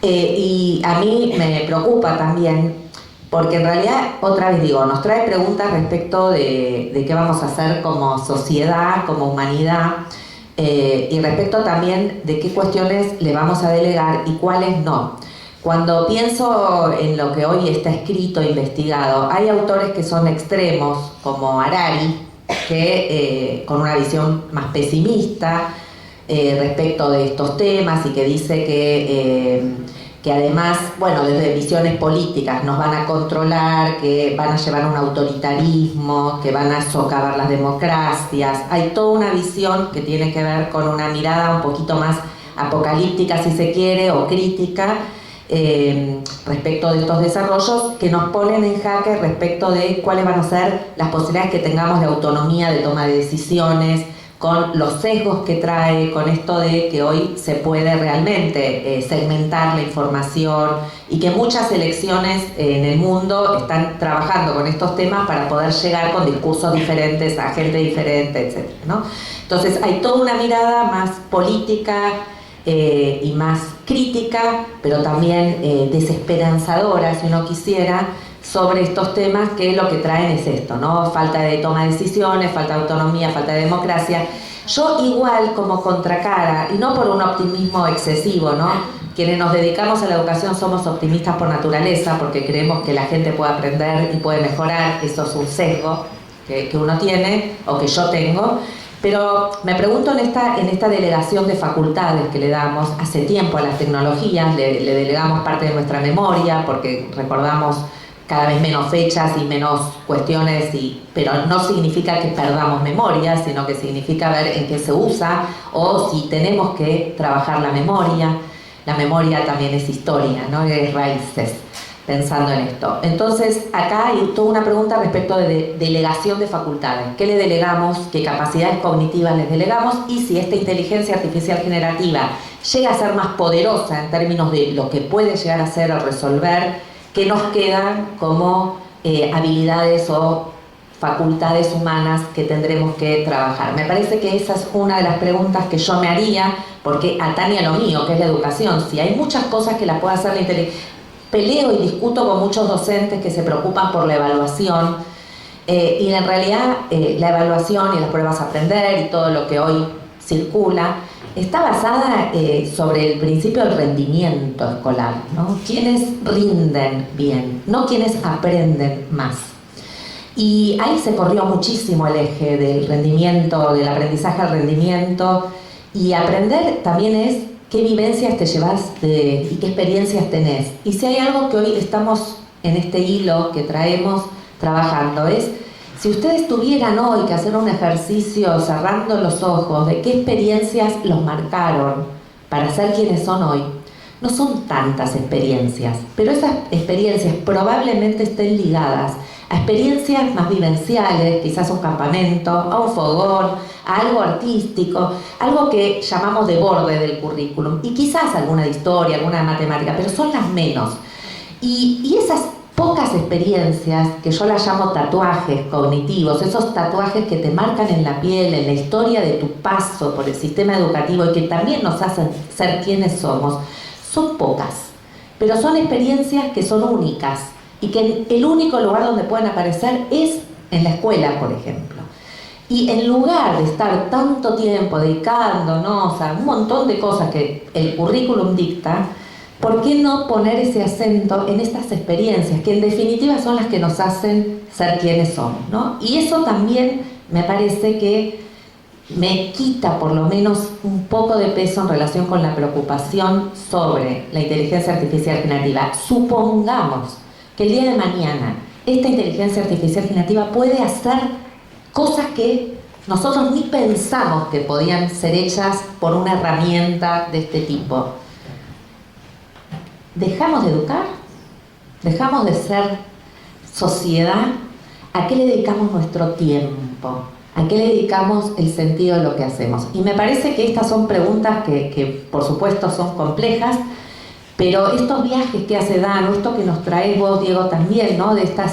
Y a mí me preocupa también, porque en realidad, otra vez digo, nos trae preguntas respecto de qué vamos a hacer como sociedad, como humanidad, y respecto también de qué cuestiones le vamos a delegar y cuáles no. Cuando pienso en lo que hoy está escrito e investigado, hay autores que son extremos, como Harari, que con una visión más pesimista respecto de estos temas y que dice que además, bueno, desde visiones políticas nos van a controlar, que van a llevar a un autoritarismo, que van a socavar las democracias. Hay toda una visión que tiene que ver con una mirada un poquito más apocalíptica, si se quiere, o crítica, respecto de estos desarrollos que nos ponen en jaque respecto de cuáles van a ser las posibilidades que tengamos de autonomía, de toma de decisiones, con los sesgos que trae, con esto de que hoy se puede realmente segmentar la información y que muchas elecciones en el mundo están trabajando con estos temas para poder llegar con discursos diferentes a gente diferente, etc., ¿no? Entonces hay toda una mirada más política y más crítica, pero también desesperanzadora, si uno quisiera, sobre estos temas, que lo que traen es esto, ¿no? Falta de toma de decisiones, falta de autonomía, falta de democracia. Yo igual, como contracara, y no por un optimismo excesivo, ¿no? Quienes nos dedicamos a la educación somos optimistas por naturaleza, porque creemos que la gente puede aprender y puede mejorar. Eso es un sesgo que uno tiene, o que yo tengo. Pero me pregunto en esta delegación de facultades que le damos hace tiempo a las tecnologías, le delegamos parte de nuestra memoria porque recordamos cada vez menos fechas y menos cuestiones, pero no significa que perdamos memoria, sino que significa ver en qué se usa o si tenemos que trabajar la memoria. La memoria también es historia, ¿no? Es raíces, pensando en esto. Entonces, acá hay toda una pregunta respecto de delegación de facultades. ¿Qué le delegamos? ¿Qué capacidades cognitivas les delegamos? Y si esta inteligencia artificial generativa llega a ser más poderosa en términos de lo que puede llegar a hacer o resolver, ¿qué nos quedan como habilidades o facultades humanas que tendremos que trabajar? Me parece que esa es una de las preguntas que yo me haría, porque atañe a lo mío, que es la educación. Si hay muchas cosas que las puede hacer la inteligencia, peleo y discuto con muchos docentes que se preocupan por la evaluación, y en realidad la evaluación y las pruebas a aprender y todo lo que hoy circula está basada sobre el principio del rendimiento escolar, ¿no? Quienes rinden bien, no quienes aprenden más. Y ahí se corrió muchísimo el eje del rendimiento, del aprendizaje al rendimiento, y aprender también es qué vivencias te llevas y qué experiencias tenés. Y si hay algo que hoy estamos en este hilo que traemos trabajando es, si ustedes tuvieran hoy que hacer un ejercicio cerrando los ojos de qué experiencias los marcaron para ser quienes son hoy, no son tantas experiencias, pero esas experiencias probablemente estén ligadas a experiencias más vivenciales, quizás un campamento, a un fogón, a algo artístico, algo que llamamos de borde del currículum, y quizás alguna de historia, alguna de matemática, pero son las menos. Y esas pocas experiencias, que yo las llamo tatuajes cognitivos, esos tatuajes que te marcan en la piel, en la historia de tu paso por el sistema educativo y que también nos hacen ser quienes somos, son pocas, pero son experiencias que son únicas y que el único lugar donde pueden aparecer es en la escuela, por ejemplo. Y en lugar de estar tanto tiempo dedicándonos a un montón de cosas que el currículum dicta, ¿por qué no poner ese acento en estas experiencias que en definitiva son las que nos hacen ser quienes somos, ¿no? Y eso también me parece que me quita por lo menos un poco de peso en relación con la preocupación sobre la inteligencia artificial generativa. Supongamos que el día de mañana esta inteligencia artificial generativa puede hacer cosas que nosotros ni pensamos que podían ser hechas por una herramienta de este tipo. ¿Dejamos de educar? ¿Dejamos de ser sociedad? ¿A qué le dedicamos nuestro tiempo? ¿A qué le dedicamos el sentido de lo que hacemos? Y me parece que estas son preguntas que por supuesto son complejas, pero estos viajes que hace Danu, esto que nos traes vos, Diego, también, ¿no? De estas,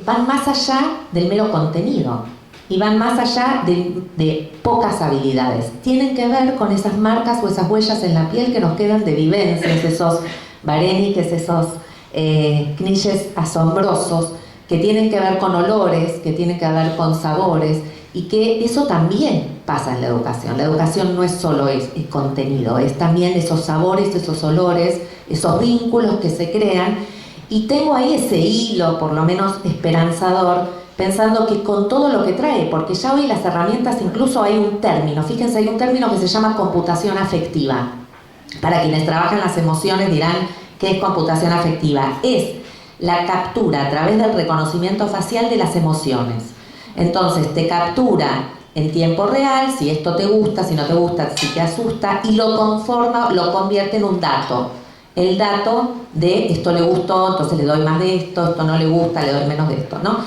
van más allá del mero contenido y van más allá de pocas habilidades. Tienen que ver con esas marcas o esas huellas en la piel que nos quedan de vivencias, esos varéniques, esos knishes asombrosos, que tienen que ver con olores, que tienen que ver con sabores, y que eso también pasa en la educación. La educación no es solo el contenido, es también esos sabores, esos olores, esos vínculos que se crean, y tengo ahí ese hilo, por lo menos esperanzador, pensando que con todo lo que trae, porque ya hoy las herramientas, incluso hay un término, fíjense, hay un término que se llama computación afectiva. Para quienes trabajan las emociones dirán, ¿qué es computación afectiva? Es la captura a través del reconocimiento facial de las emociones. Entonces te captura en tiempo real si esto te gusta, si no te gusta, si te asusta, y lo conforma, lo convierte en un dato. El dato de esto le gustó, entonces le doy más de esto no le gusta, le doy menos de esto, ¿no?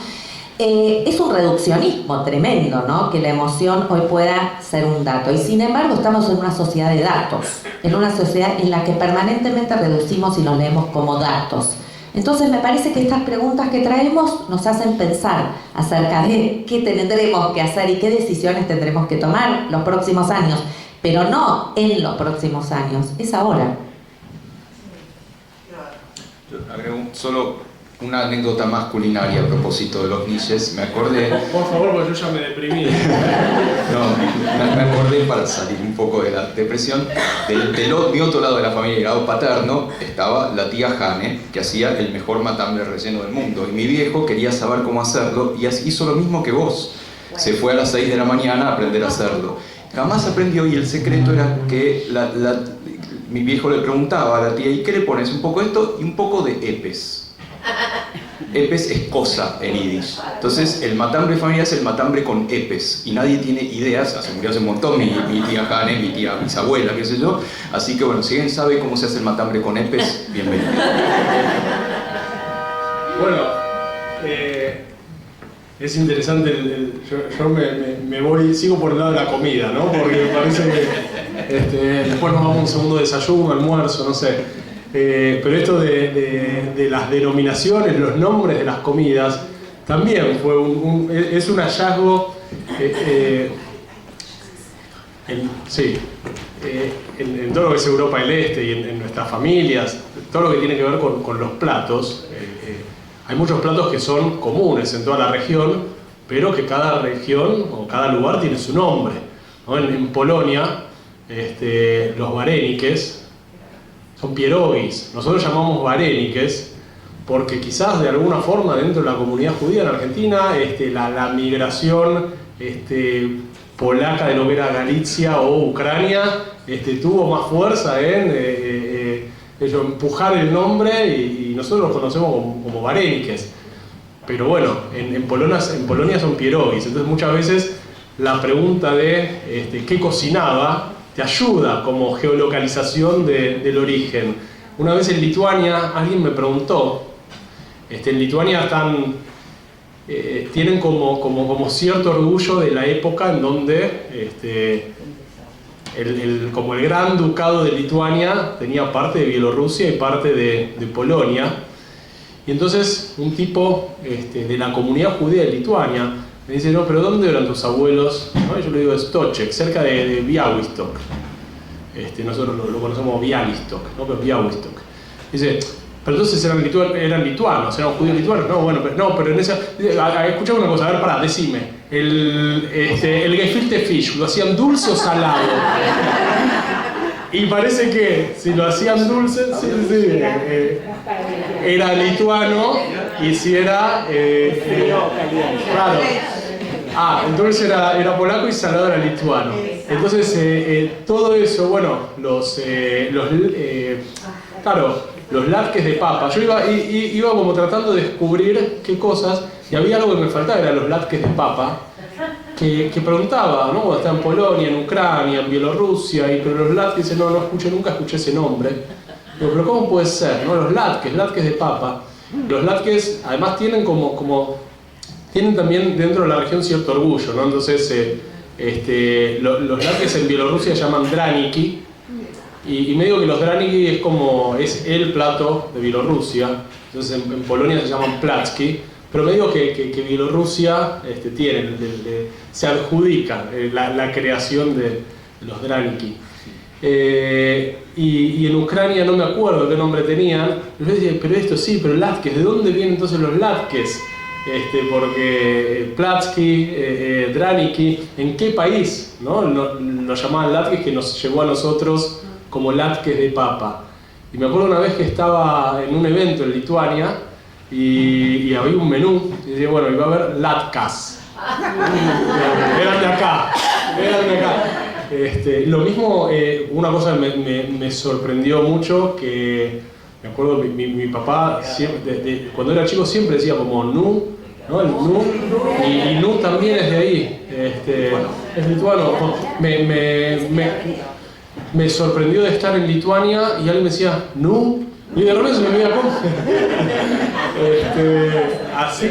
Es un reduccionismo tremendo, ¿no? Que la emoción hoy pueda ser un dato. Y sin embargo estamos en una sociedad de datos, en una sociedad en la que permanentemente reducimos y nos leemos como datos. Entonces me parece que estas preguntas que traemos nos hacen pensar acerca de qué tendremos que hacer y qué decisiones tendremos que tomar los próximos años, pero no en los próximos años, es ahora. Yo agrego solo una anécdota más culinaria a propósito de los niches. Me acordé... Por favor, porque yo ya me deprimí. No, me acordé, para salir un poco de la depresión, mi otro lado de la familia, el lado paterno, estaba la tía Jane, que hacía el mejor matambre relleno del mundo. Y mi viejo quería saber cómo hacerlo y hizo lo mismo que vos. Se fue a las 6 de la mañana a aprender a hacerlo. Jamás aprendió, y el secreto era que mi viejo le preguntaba a la tía, ¿y qué le pones? Un poco de esto y un poco de epes. Epes es cosa en yiddish. Entonces el matambre familiar es el matambre con epes. Y nadie tiene ideas, se murió hace un montón, mi tía Jane, mi tía bisabuela, qué sé yo. Así que bueno, si alguien sabe cómo se hace el matambre con epes, bienvenido. Bueno, es interesante, yo me voy, sigo por el lado de la comida, ¿no? Porque me parece que después nos vamos a un segundo desayuno, almuerzo, no sé. Pero esto de las denominaciones, los nombres de las comidas, también fue es un hallazgo en todo lo que es Europa del Este y en nuestras familias, todo lo que tiene que ver con los platos. Hay muchos platos que son comunes en toda la región, pero que cada región o cada lugar tiene su nombre, ¿no? En Polonia, los vareniques son pierogis. Nosotros llamamos vareniques porque quizás de alguna forma dentro de la comunidad judía en Argentina la migración polaca de lo que era Galicia o Ucrania tuvo más fuerza en empujar el nombre y nosotros los conocemos como vareniques. Pero bueno, en Polonia son pierogis. Entonces muchas veces la pregunta de qué cocinaba te ayuda como geolocalización del origen. Una vez en Lituania alguien me preguntó, en Lituania tienen como cierto orgullo de la época en donde como el gran ducado de Lituania tenía parte de Bielorrusia y parte de Polonia. Y entonces un tipo de la comunidad judía de Lituania me dice, no, pero ¿dónde eran tus abuelos? ¿No? Y yo le digo, Stoczek, cerca de Białystok. Nosotros lo conocemos como Białystok, ¿no? Pero Białystok. Dice, pero entonces eran lituanos, eran judíos lituanos. No, bueno, pero en esa... Escuchame una cosa, a ver, pará, decime. El gefilte fish, ¿lo hacían dulce o salado? Y parece que si lo hacían dulce, sí, era lituano, y si era... claro. El dulce era polaco y salado era lituano. Entonces, todo eso, bueno, los latkes de papa. Yo iba como tratando de descubrir qué cosas, y había algo que me faltaba, eran los latkes de papa, que preguntaba, ¿no? Cuando estaba en Polonia, en Ucrania, en Bielorrusia, pero los latkes, nunca escuché ese nombre. Digo, pero ¿cómo puede ser, no? Los latkes de papa. Los latkes además tienen tienen también dentro de la región cierto orgullo, ¿no? Entonces, los latkes en Bielorrusia se llaman draniki, y me digo que los draniki es el plato de Bielorrusia. Entonces en Polonia se llaman placki, pero me digo que Bielorrusia se adjudica la creación de los draniki. Y en Ucrania no me acuerdo qué nombre tenían. Yo decía, pero esto sí, pero latkes, ¿de dónde vienen entonces los latkes? Porque Platsky, Draniki, ¿en qué país? ¿No? Lo llamaban latkes, que nos llevó a nosotros como latkes de papa. Y me acuerdo una vez que estaba en un evento en Lituania y había un menú, y decía, bueno, iba a haber latkas. Eran de acá. Lo mismo, una cosa me sorprendió mucho, que me acuerdo mi papá siempre, cuando era chico siempre decía como nu, ¿no? El nu, y nu también es de ahí, es lituano. Me sorprendió de estar en Lituania y alguien me decía nu, y de repente se me veía como... así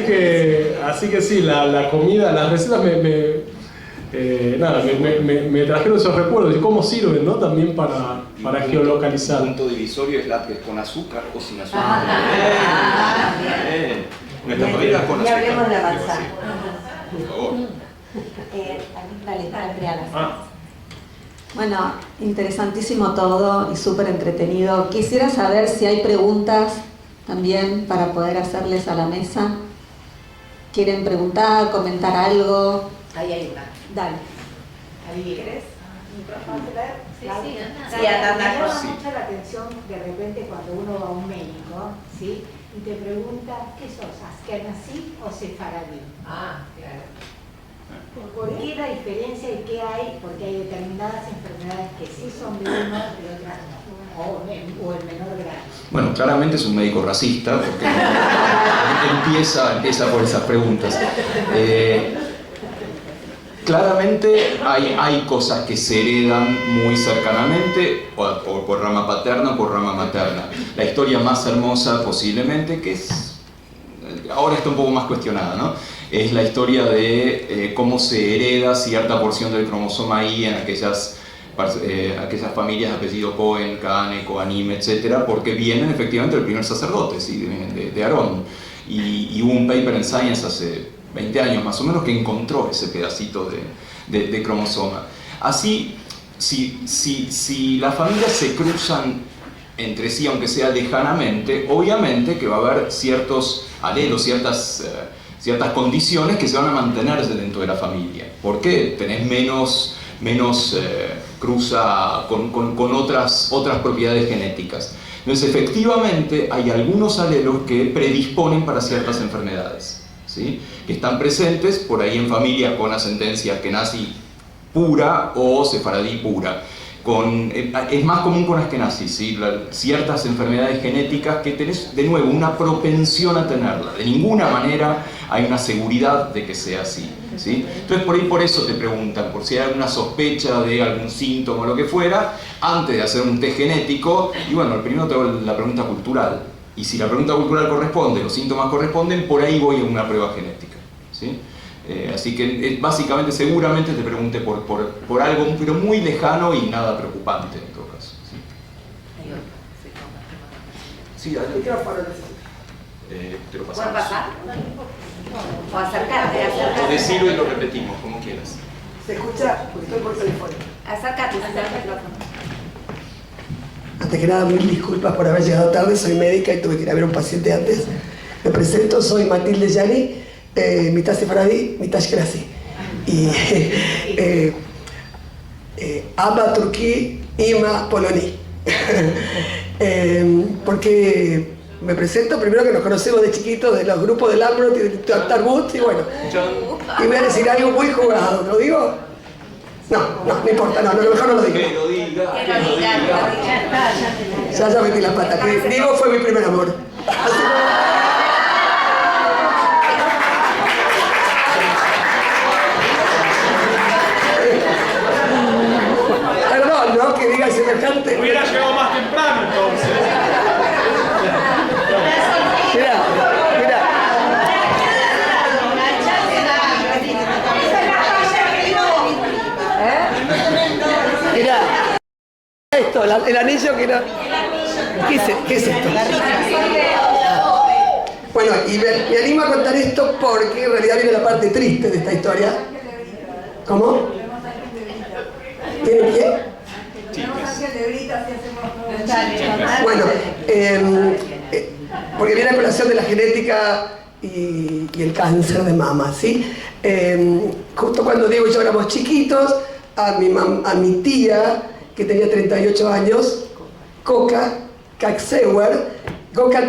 que sí, la comida, las recetas me trajeron esos recuerdos y cómo sirven, ¿no? También para geolocalizar. El punto divisorio es latkes con azúcar o sin azúcar. Nuestra familia con azúcar. Y hablemos de la manzana. Por favor. Dale, Adriana. Bueno, interesantísimo todo y súper entretenido. Quisiera saber si hay preguntas también para poder hacerles a la mesa. ¿Quieren preguntar, comentar algo? Ahí hay una. Dale. ¿Querés? Sí, anda. me llama Sí. mucho la atención de repente cuando uno va a un médico, ¿sí? Y te pregunta, ¿qué sos? ¿Askenazí o sefaradí? Ah, claro. ¿Por qué la diferencia y qué hay? Porque hay determinadas enfermedades que sí son de uno y otras no, o el menor grado. Bueno, claramente es un médico racista, porque empieza por esas preguntas. Claramente hay cosas que se heredan muy cercanamente, o por rama paterna o por rama materna. La historia más hermosa posiblemente, que ahora está un poco más cuestionada, ¿no? Es la historia de cómo se hereda cierta porción del cromosoma Y en aquellas familias de apellido Cohen, Kahane, Kohanim, etc., porque vienen efectivamente del primer sacerdote, ¿sí? de Aarón. Y hubo un paper en Science hace 20 años más o menos que encontró ese pedacito de cromosoma. Así, si las familias se cruzan entre sí, aunque sea lejanamente, obviamente que va a haber ciertos alelos, ciertas condiciones que se van a mantenerse dentro de la familia. ¿Por qué? Tenés menos cruza con otras propiedades genéticas. Entonces, efectivamente, hay algunos alelos que predisponen para ciertas enfermedades, ¿sí? Que están presentes por ahí en familias con ascendencia Askenazi pura o sefaradí pura. Es más común con Askenazi, ¿sí? Ciertas enfermedades genéticas que tenés, de nuevo, una propensión a tenerla. De ninguna manera hay una seguridad de que sea así, ¿sí? Entonces, por eso te preguntan, por si hay alguna sospecha de algún síntoma o lo que fuera, antes de hacer un test genético, y bueno, primero te hago la pregunta cultural. Y si la pregunta cultural corresponde, los síntomas corresponden, por ahí voy a una prueba genética, ¿sí? Así que básicamente, seguramente te pregunte por algo pero muy lejano y nada preocupante en todo caso. Sí, adelante. Te lo pasamos. ¿Puedo pasar? O acercarte. O decirlo y lo repetimos, como quieras. ¿Se escucha? Porque estoy por teléfono. Acércate al micrófono. Antes que nada, mil disculpas por haber llegado tarde. Soy médica y tuve que ir a ver a un paciente antes. Me presento, soy Matilde Yani, mitad sefaradí, mitad ashkenazi. Y Abba turquí, Ima poloní. Porque me presento primero que nos conocemos de chiquitos de los grupos del Amrot y del Tarbut, y bueno, y voy a decir algo muy jugado, ¿lo digo? No importa, no, mejor no lo digo. Que lo diga. Ya metí la pata, que Diego fue mi primer amor. Perdón, ¿no? Que diga semejante. Hubiera llegado más temprano entonces. Mirá. Mirá. Esto, el anillo que era... ¿Qué es esto? Bueno, y me animo a contar esto porque en realidad viene la parte triste de esta historia. ¿Cómo? ¿Tiene qué? Bueno, porque viene a colación de la genética y el cáncer de mama, ¿sí? Justo cuando Diego y yo éramos chiquitos, a mi tía, que tenía 38 años, Coca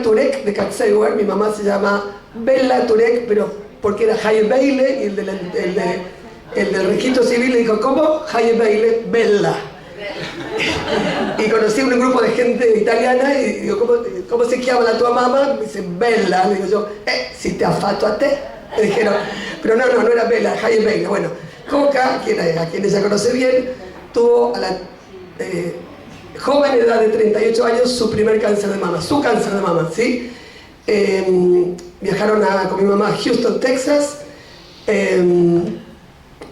Turek de Katseuer, mi mamá se llama Bella Turek, pero porque era Haye Beile, y el del registro civil le dijo, ¿cómo? Haye Beile, Bella. Y conocí un grupo de gente italiana y digo, ¿cómo se llama la tua mamá? Me dice, Bella. Le digo yo, si te affato a te. Me dijeron, pero no era Bella, Haye Beile. Bueno, Coca, a quien ella conoce bien, tuvo a la joven edad de 38 años su primer cáncer de mama, ¿sí? Viajaron con mi mamá a Houston, Texas,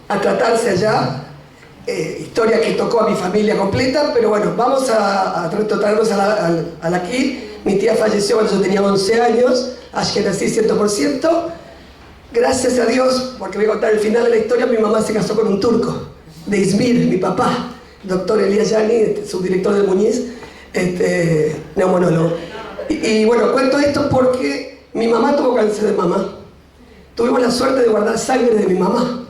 a tratarse allá. Historia que tocó a mi familia completa, pero bueno, vamos a tratarnos al aquí. Mi tía falleció cuando yo tenía 11 años, ashkenazí 100%. Gracias a Dios, porque voy a contar el final de la historia, mi mamá se casó con un turco, de Izmir, mi papá, doctor Elías Yani, subdirector de Muñiz, neumonólogo. Y bueno, cuento esto porque mi mamá tuvo cáncer de mama. Tuvimos la suerte de guardar sangre de mi mamá,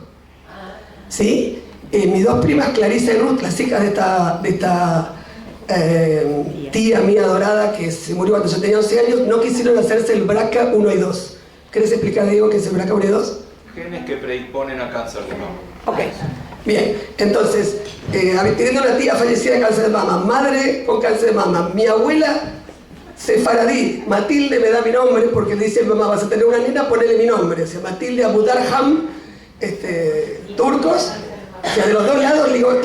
¿sí? Mis dos primas, Clarisa y Ruth, las hijas de esta tía mía adorada que se murió cuando yo tenía 11 años, no quisieron hacerse el BRCA 1 y 2. ¿Querés explicar, Diego, qué es el BRCA 1 y 2? genes que predisponen a cáncer de mama. Ok, bien, entonces, teniendo una tía fallecida de cáncer de mama, madre con cáncer de mama, mi abuela sefaradí, Matilde me da mi nombre porque le dice, mamá, vas a tener una nena, ponele mi nombre, o sea, Matilde Abudarham, turcos, o sea, de los dos lados, digo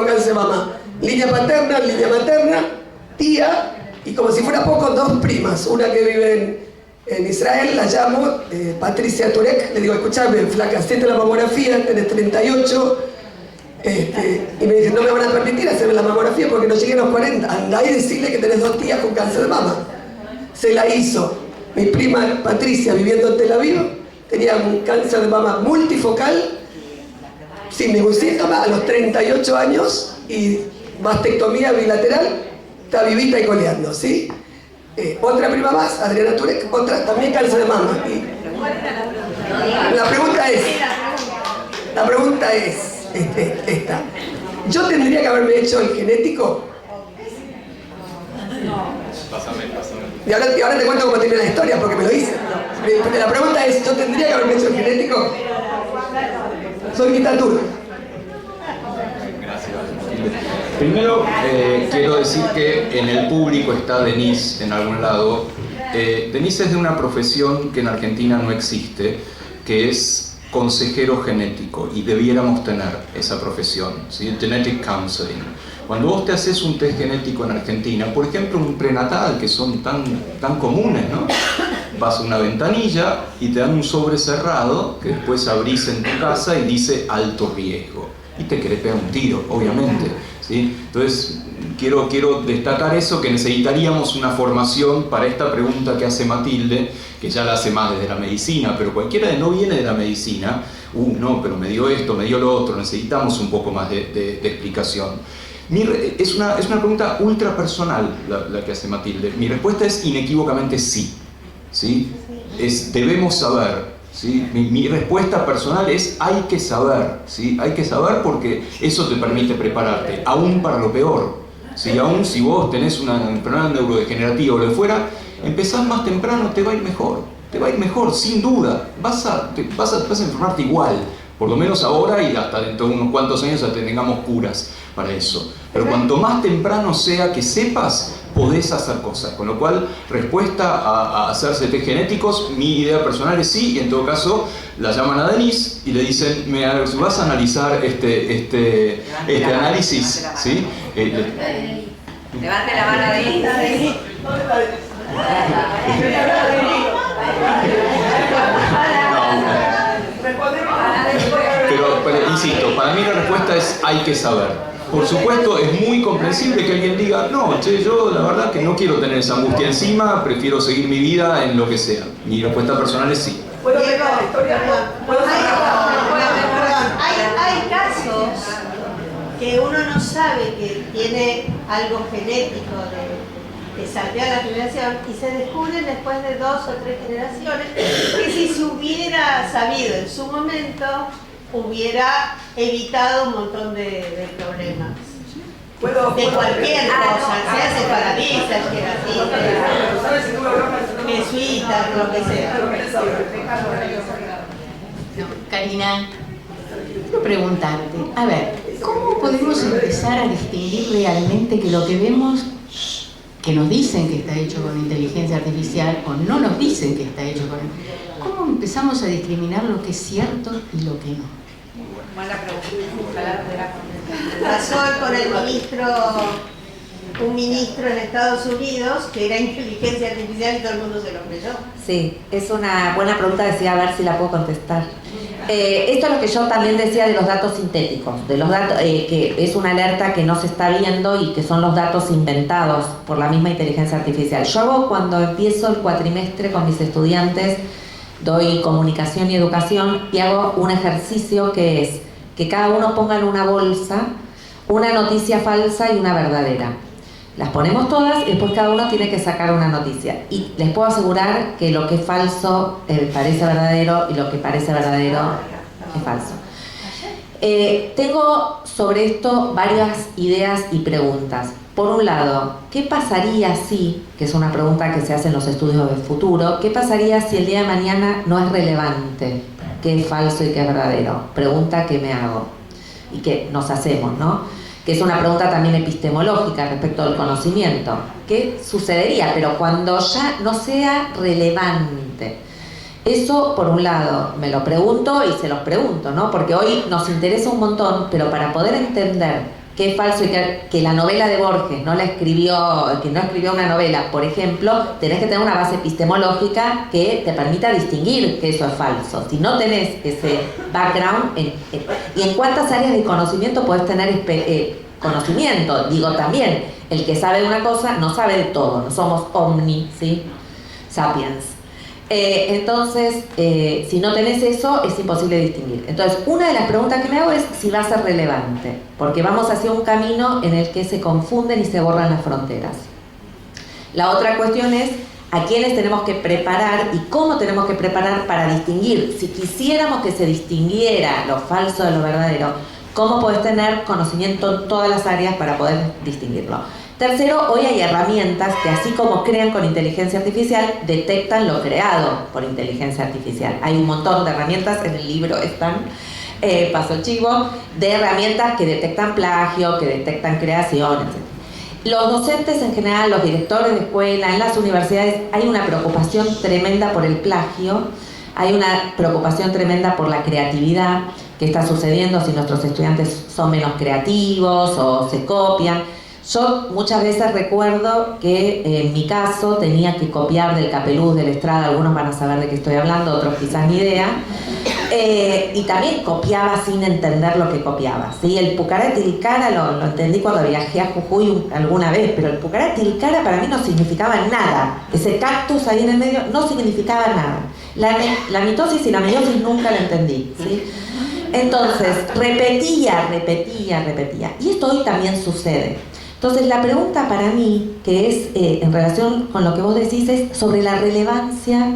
cáncer de mama, línea paterna, línea materna, tía, y como si fuera poco, dos primas, una que vive en Israel, la llamo Patricia Turek, le digo, escuchame, flaca, hacete la mamografía, tenés 38, y me dice, no me van a permitir hacerme la mamografía porque no llegué a los 40, andá y decirle que tenés 2 tías con cáncer de mama. Se la hizo mi prima Patricia, viviendo en Tel Aviv, tenía un cáncer de mama multifocal, sin ningún síntoma, a los 38 años, y mastectomía bilateral, está vivita y coleando, ¿sí? Otra prima más, Adriana Turek, otra también cáncer de mama. Y la pregunta es esta. ¿Yo tendría que haberme hecho el genético? Pásame. Y ahora te cuento cómo tiene la historia, porque me lo hice. La pregunta es, ¿yo tendría que haberme hecho el genético? Soy mitad turca. Gracias. Primero, quiero decir que en el público está Denise en algún lado. Denise es de una profesión que en Argentina no existe, que es consejero genético, y debiéramos tener esa profesión, ¿sí? Genetic Counseling. Cuando vos te haces un test genético en Argentina, por ejemplo un prenatal, que son tan comunes, ¿no? Vas a una ventanilla y te dan un sobre cerrado que después abrís en tu casa y dice alto riesgo. Y te querés pegar un tiro, obviamente, ¿sí? Entonces, quiero destacar eso, que necesitaríamos una formación para esta pregunta que hace Matilde, que ya la hace más desde la medicina, pero cualquiera que no viene de la medicina, no, pero me dio esto, me dio lo otro, necesitamos un poco más de explicación. Es una pregunta ultra personal la que hace Matilde. Mi respuesta es inequívocamente sí, ¿sí? Debemos saber. ¿Sí? Mi respuesta personal es hay que saber, ¿sí? Hay que saber porque eso te permite prepararte, aún para lo peor, ¿sí? Aún si vos tenés una enfermedad neurodegenerativa o lo que fuera, empezás más temprano, te va a ir mejor, sin duda, vas a enfermarte igual, por lo menos ahora y hasta dentro de unos cuantos años hasta tengamos curas para eso. Pero cuanto más temprano sea que sepas, podés hacer cosas. Con lo cual, respuesta a hacerse test genéticos, mi idea personal es sí, y en todo caso la llaman a Denise y le dicen, vas a analizar este análisis, ¿sí? Levante la mano de Denise. Pero insisto, para mí la respuesta es hay que saber. Por supuesto, es muy comprensible que alguien diga, no, yo la verdad que no quiero tener esa angustia encima, prefiero seguir mi vida en lo que sea. Mi respuesta personal es sí. Hay casos que uno no sabe que tiene algo genético de saltear la generación y se descubren después de 2 o 3 generaciones que si se hubiera sabido en su momento hubiera evitado un montón de problemas. De cualquier cosa, sea separatista, jesuita, lo que sea. Karina, quiero preguntarte, a ver, ¿cómo podemos empezar a distinguir realmente que lo que vemos, que nos dicen que está hecho con inteligencia artificial o no nos dicen que está hecho con... ¿Cómo empezamos a discriminar lo que es cierto y lo que no? Buena pregunta. Pasó con un ministro en Estados Unidos que era inteligencia artificial y todo el mundo se lo creyó. Sí, es una buena pregunta, decía, a ver si la puedo contestar. Esto es lo que yo también decía de los datos sintéticos, de los datos, que es una alerta que no se está viendo y que son los datos inventados por la misma inteligencia artificial. Yo hago, cuando empiezo el cuatrimestre con mis estudiantes, doy comunicación y educación y hago un ejercicio que es que cada uno ponga en una bolsa una noticia falsa y una verdadera. Las ponemos todas y después cada uno tiene que sacar una noticia. Y les puedo asegurar que lo que es falso parece verdadero y lo que parece verdadero es falso. Tengo sobre esto varias ideas y preguntas. Por un lado, ¿qué pasaría si, que es una pregunta que se hace en los estudios del futuro, qué pasaría si el día de mañana no es relevante qué es falso y qué es verdadero? Pregunta que me hago y que nos hacemos, ¿no? Que es una pregunta también epistemológica respecto al conocimiento. ¿Qué sucedería? Pero cuando ya no sea relevante. Eso, por un lado, me lo pregunto y se los pregunto, ¿no? Porque hoy nos interesa un montón, pero para poder entender qué es falso y que la novela de Borges no escribió una novela, por ejemplo, tenés que tener una base epistemológica que te permita distinguir que eso es falso. Si no tenés ese background, ¿y en cuántas áreas de conocimiento podés tener conocimiento? Digo también, el que sabe de una cosa no sabe de todo, no somos omni, ¿sí? Sapiens. Entonces, si no tenés eso, es imposible distinguir. Entonces, una de las preguntas que me hago es si va a ser relevante, porque vamos hacia un camino en el que se confunden y se borran las fronteras. La otra cuestión es a quiénes tenemos que preparar y cómo tenemos que preparar para distinguir. Si quisiéramos que se distinguiera lo falso de lo verdadero, ¿cómo podés tener conocimiento en todas las áreas para poder distinguirlo? Tercero, hoy hay herramientas que, así como crean con inteligencia artificial, detectan lo creado por inteligencia artificial. Hay un montón de herramientas, en el libro están, paso chivo, de herramientas que detectan plagio, que detectan creación, etc. Los docentes en general, los directores de escuela, en las universidades, hay una preocupación tremenda por el plagio, hay una preocupación tremenda por la creatividad que está sucediendo si nuestros estudiantes son menos creativos o se copian. Yo muchas veces recuerdo que en mi caso tenía que copiar del Capeluz, del Estrada, algunos van a saber de qué estoy hablando, otros quizás ni idea, y también copiaba sin entender lo que copiaba, ¿sí? El Pucará de Tilcara lo entendí cuando viajé a Jujuy alguna vez, pero el Pucará de Tilcara para mí no significaba nada, ese cactus ahí en el medio no significaba nada. La mitosis y la meiosis nunca la entendí, ¿sí? Entonces repetía, y esto hoy también sucede. Entonces la pregunta para mí, que es en relación con lo que vos decís, es sobre la relevancia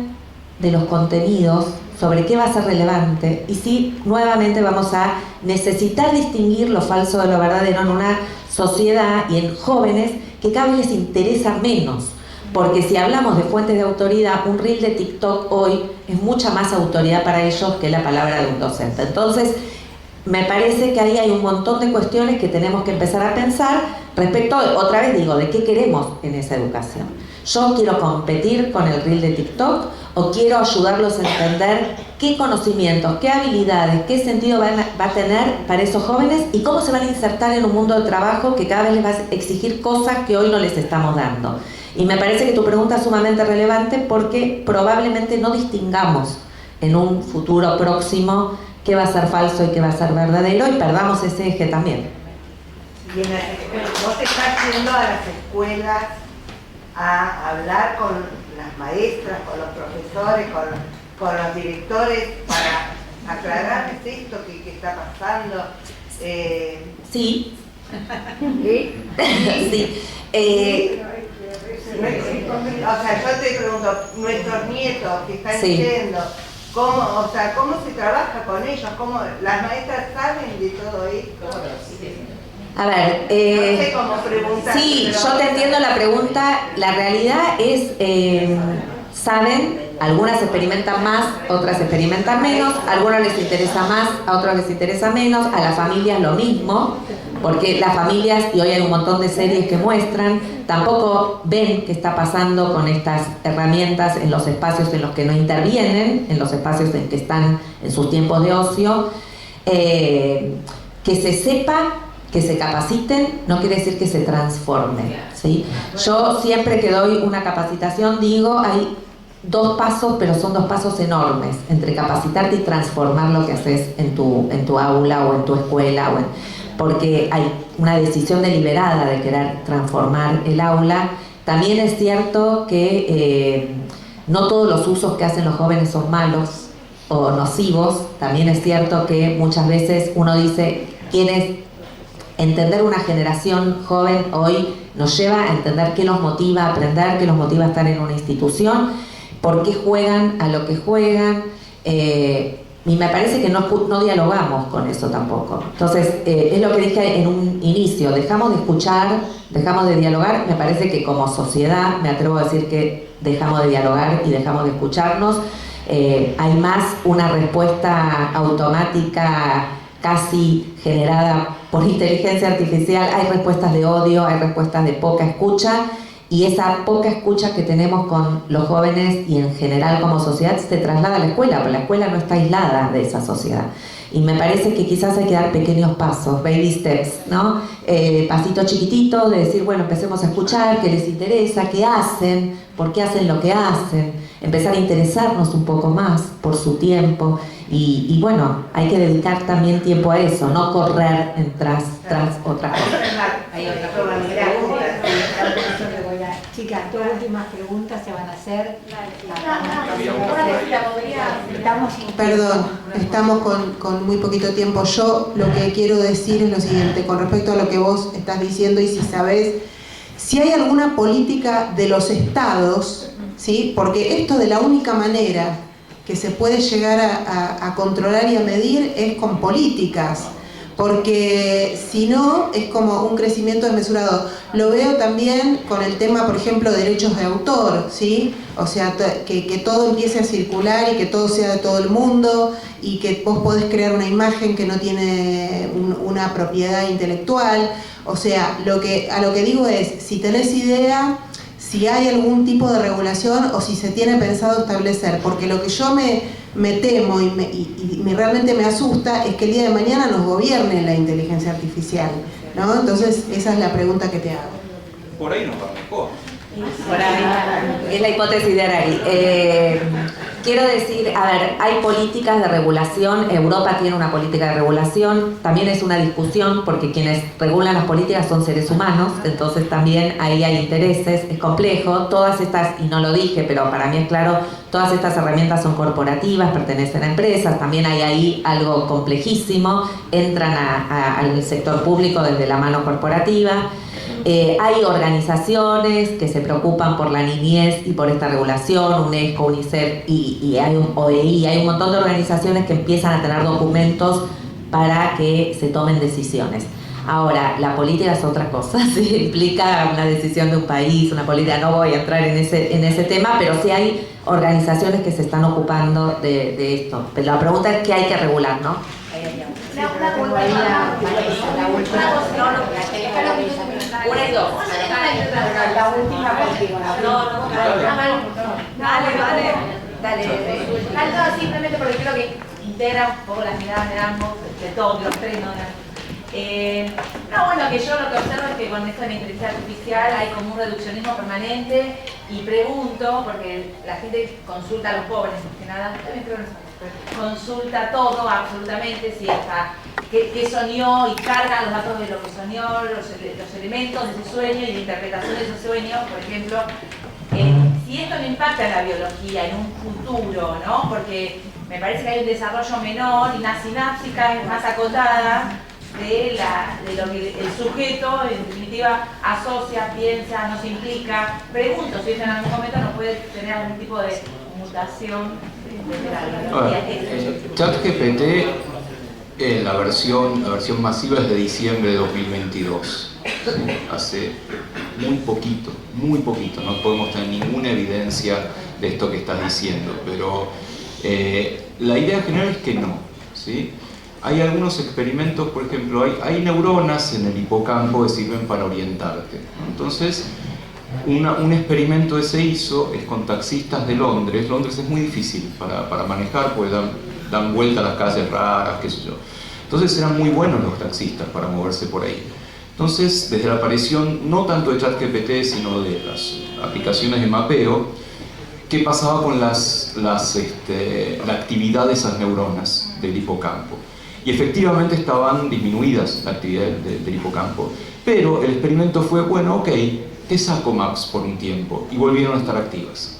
de los contenidos, sobre qué va a ser relevante, y si nuevamente vamos a necesitar distinguir lo falso de lo verdadero en una sociedad y en jóvenes que cada vez les interesa menos. Porque si hablamos de fuentes de autoridad, un reel de TikTok hoy es mucha más autoridad para ellos que la palabra de un docente. Entonces, me parece que ahí hay un montón de cuestiones que tenemos que empezar a pensar respecto, otra vez digo, de qué queremos en esa educación. ¿Yo quiero competir con el reel de TikTok o quiero ayudarlos a entender qué conocimientos, qué habilidades, qué sentido va a tener para esos jóvenes y cómo se van a insertar en un mundo de trabajo que cada vez les va a exigir cosas que hoy no les estamos dando? Y me parece que tu pregunta es sumamente relevante porque probablemente no distingamos en un futuro próximo qué va a ser falso y qué va a ser verdadero y perdamos ese eje también. Y vos estás yendo a las escuelas a hablar con las maestras, con los profesores, con los directores para aclararles esto que está pasando. Sí. Sí. Sí. O sea, yo te pregunto, nuestros nietos que están yendo, ¿cómo se trabaja con ellos? ¿Cómo las maestras saben de todo esto? A ver, no sé cómo preguntar. Sí, yo te entiendo la pregunta. La realidad es, saben, algunas experimentan más, otras experimentan menos, a algunos les interesa más, a otros les interesa menos, a las familias lo mismo, porque las familias, y hoy hay un montón de series que muestran, tampoco ven qué está pasando con estas herramientas en los espacios en los que no intervienen, en los espacios en que están en sus tiempos de ocio. Que se sepa, que se capaciten, no quiere decir que se transformen, ¿sí? Yo siempre que doy una capacitación digo, hay dos pasos, pero son dos pasos enormes, entre capacitarte y transformar lo que haces en tu aula o en tu escuela, porque hay una decisión deliberada de querer transformar el aula. También es cierto que no todos los usos que hacen los jóvenes son malos o nocivos. También es cierto que muchas veces uno dice, entender una generación joven hoy nos lleva a entender qué los motiva a aprender, qué los motiva a estar en una institución, por qué juegan a lo que juegan, y me parece que no dialogamos con eso tampoco. Entonces, es lo que dije en un inicio, dejamos de escuchar, dejamos de dialogar. Me parece que como sociedad, me atrevo a decir que dejamos de dialogar y dejamos de escucharnos. Hay más una respuesta automática casi generada por inteligencia artificial, hay respuestas de odio, hay respuestas de poca escucha, y esa poca escucha que tenemos con los jóvenes y en general como sociedad se traslada a la escuela, pero la escuela no está aislada de esa sociedad. Y me parece que quizás hay que dar pequeños pasos, baby steps, ¿no? Pasitos chiquititos de decir, bueno, empecemos a escuchar, qué les interesa, qué hacen, por qué hacen lo que hacen, empezar a interesarnos un poco más por su tiempo. Y bueno, hay que dedicar también tiempo a eso, no correr tras otra cosa. Hay otra chicas, dos últimas preguntas se van a hacer. Perdón, estamos con muy poquito tiempo. Yo lo que quiero decir es lo siguiente, con respecto a lo que vos estás diciendo y si sabés, si hay alguna política de los estados, ¿sí? Porque esto de la única manera que se puede llegar a controlar y a medir es con políticas, porque si no es como un crecimiento desmesurado. Lo veo también con el tema, por ejemplo, derechos de autor, ¿sí? O sea, que todo empiece a circular y que todo sea de todo el mundo y que vos podés crear una imagen que no tiene una propiedad intelectual. O sea, a lo que digo es, si tenés idea, si hay algún tipo de regulación o si se tiene pensado establecer, porque lo que yo me temo y realmente me asusta es que el día de mañana nos gobierne la inteligencia artificial, ¿no? Entonces esa es la pregunta que te hago. Por ahí nos va mejor. Por ahí, es la hipótesis de Arari. Quiero decir, a ver, hay políticas de regulación, Europa tiene una política de regulación, también es una discusión porque quienes regulan las políticas son seres humanos, entonces también ahí hay intereses, es complejo, todas estas, y no lo dije, pero para mí es claro, todas estas herramientas son corporativas, pertenecen a empresas, también hay ahí algo complejísimo, entran al sector público desde la mano corporativa. Hay organizaciones que se preocupan por la niñez y por esta regulación, UNESCO, UNICEF y hay un OEI, hay un montón de organizaciones que empiezan a tener documentos para que se tomen decisiones. Ahora, la política es otra cosa, ¿sí? Implica una decisión de un país, una política, no voy a entrar en ese tema, pero sí hay organizaciones que se están ocupando de esto. Pero la pregunta es qué hay que regular, ¿no? Una y dos. La última contigo. Dale. Simplemente porque creo que integra un poco las miradas de ambos, de todos, de los tres, ¿no? Bueno, que yo lo que observo es que con esto de la inteligencia artificial hay como un reduccionismo permanente y pregunto, porque la gente consulta a los pobres, más que nada, también creo que consulta todo, absolutamente, si hasta qué soñó y carga los datos de lo que soñó, los elementos de ese sueño y la interpretación de ese sueño, por ejemplo, si esto no impacta en la biología, en un futuro, ¿no? Porque me parece que hay un desarrollo menor y una sinapsis cada vez más acotada de lo que el sujeto en definitiva asocia, piensa, no se implica. Pregunto si eso en algún momento no puede tener algún tipo de mutación de la biología. ChatGPT, la versión masiva es de diciembre de 2022. ¿Sí? Hace muy poquito, no podemos tener ninguna evidencia de esto que estás diciendo, pero la idea general es que no, ¿sí? Hay algunos experimentos, por ejemplo, hay neuronas en el hipocampo que sirven para orientarte. Entonces, un experimento que se hizo es con taxistas de Londres. Londres es muy difícil para manejar, porque dan vuelta a las calles raras, qué sé yo. Entonces eran muy buenos los taxistas para moverse por ahí. Entonces, desde la aparición, no tanto de ChatGPT, sino de las aplicaciones de mapeo, ¿qué pasaba con la actividad de esas neuronas del hipocampo? Y efectivamente estaban disminuidas la actividad del hipocampo. Pero el experimento fue, bueno, ok, te saco Maps por un tiempo, y volvieron a estar activas.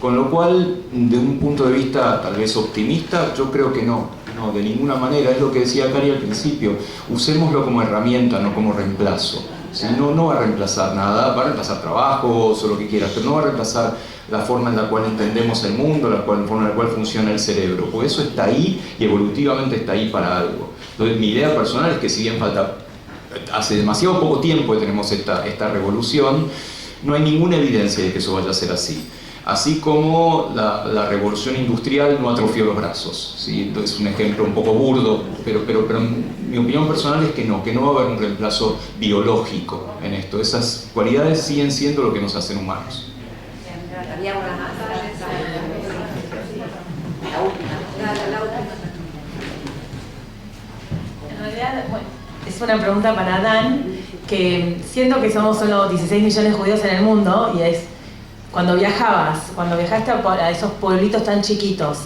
Con lo cual, de un punto de vista tal vez optimista, yo creo que no, de ninguna manera. Es lo que decía Cari al principio, usémoslo como herramienta, no como reemplazo. ¿Sí? No va a reemplazar nada, va a reemplazar trabajos o lo que quieras, pero no va a reemplazar la forma en la cual entendemos el mundo, la forma en la cual funciona el cerebro, porque eso está ahí y evolutivamente está ahí para algo. Entonces mi idea personal es que si bien hace demasiado poco tiempo que tenemos esta revolución, no hay ninguna evidencia de que eso vaya a ser así. Así como la revolución industrial no atrofió los brazos, ¿sí? Es un ejemplo un poco burdo, pero mi opinión personal es que no va a haber un reemplazo biológico en esto. Esas cualidades siguen siendo lo que nos hacen humanos. Había una más. La última. En realidad, bueno, es una pregunta para Dan, que siento que somos solo 16 millones de judíos en el mundo, y es, cuando viajaste a esos pueblitos tan chiquitos,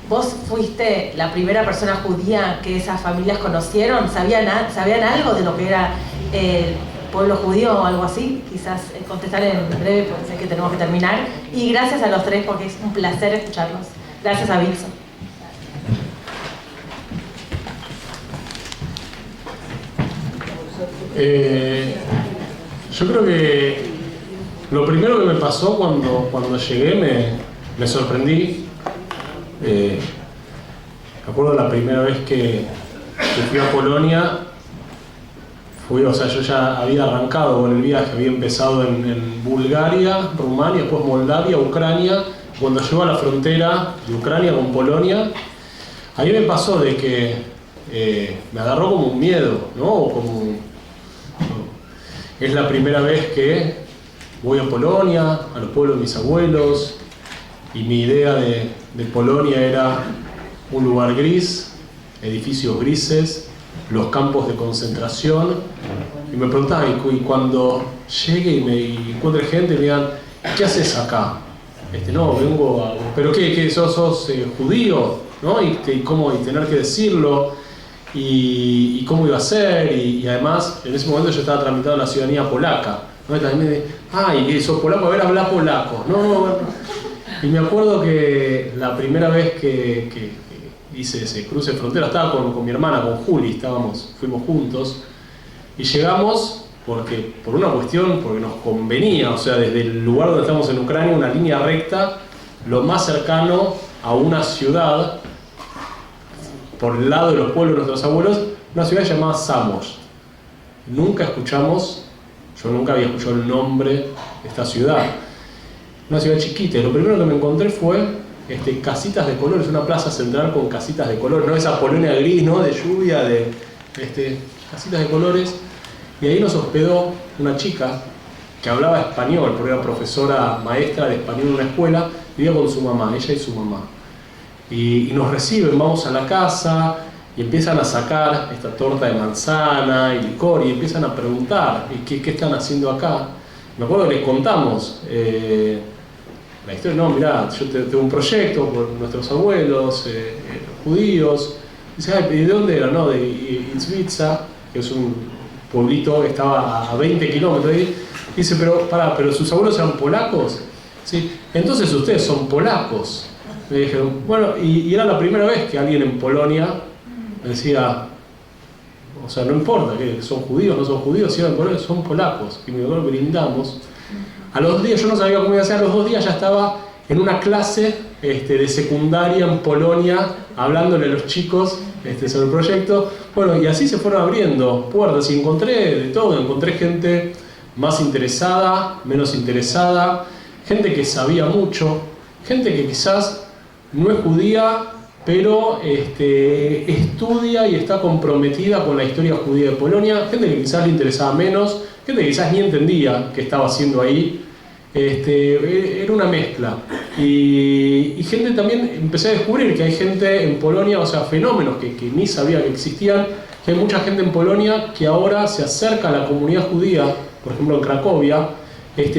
¿vos fuiste la primera persona judía que esas familias conocieron? ¿Sabían algo de lo que era el pueblo judío o algo así? Quizás contestar en breve, porque sé que tenemos que terminar. Y gracias a los tres, porque es un placer escucharlos. Gracias a Vilso. Yo creo que lo primero que me pasó cuando llegué, me sorprendí. Me acuerdo la primera vez que fui a Polonia, yo ya había arrancado con el viaje, había empezado en Bulgaria, Rumania, después Moldavia, Ucrania. Cuando llego a la frontera de Ucrania con Polonia, ahí me pasó de que me agarró como un miedo, ¿no? Es la primera vez que voy a Polonia, a los pueblos de mis abuelos, y mi idea de Polonia era un lugar gris, edificios grises, los campos de concentración, y me preguntaba, y cuando llegue y encuentre gente, me digan, ¿qué haces acá? No, vengo a... ¿Pero qué sos judío? ¿No? Y tener que decirlo, y cómo iba a ser, y además, en ese momento yo estaba tramitando la ciudadanía polaca, ¿no? Y también me dije, y sos polaco, a ver, habla polaco. No. Y me acuerdo que la primera vez que hice ese cruce de frontera, estaba con mi hermana, con Juli, fuimos juntos, y llegamos por una cuestión, porque nos convenía, o sea, desde el lugar donde estamos en Ucrania, una línea recta, lo más cercano a una ciudad, por el lado de los pueblos de nuestros abuelos, una ciudad llamada Samos. Yo nunca había escuchado el nombre de esta ciudad. Una ciudad chiquita, y lo primero que me encontré fue casitas de colores, una plaza central con casitas de colores, no esa Polonia gris, ¿no? De lluvia, casitas de colores. Y ahí nos hospedó una chica que hablaba español, porque era profesora maestra de español en una escuela, vivía con su mamá, ella y su mamá. Y nos reciben, vamos a la casa, y empiezan a sacar esta torta de manzana y licor, y empiezan a preguntar, ¿qué están haciendo acá? Me acuerdo que les contamos la historia, no, mirá, yo tengo un proyecto por nuestros abuelos, judíos. Dice, ¿de dónde era? No, de Itzvitsa, que es un pueblito que estaba a 20 kilómetros ahí. Dice, pero sus abuelos eran polacos. Sí, entonces ustedes son polacos. Me dijeron, bueno, y era la primera vez que alguien en Polonia me decía, o sea, no importa que son judíos, no son judíos, si eran polacos, son polacos. Y me brindamos. A los 2 días, yo no sabía cómo iba a ser, a los 2 días ya estaba en una clase de secundaria en Polonia, hablándole a los chicos sobre el proyecto. Bueno, y así se fueron abriendo puertas, y encontré de todo, encontré gente más interesada, menos interesada, gente que sabía mucho, gente que quizás no es judía, pero estudia y está comprometida con la historia judía de Polonia, gente que quizás le interesaba menos, gente que quizás ni entendía qué estaba haciendo ahí. Era una mezcla. Y gente también, empecé a descubrir que hay gente en Polonia, o sea, fenómenos que ni sabía que existían, que hay mucha gente en Polonia que ahora se acerca a la comunidad judía, por ejemplo en Cracovia,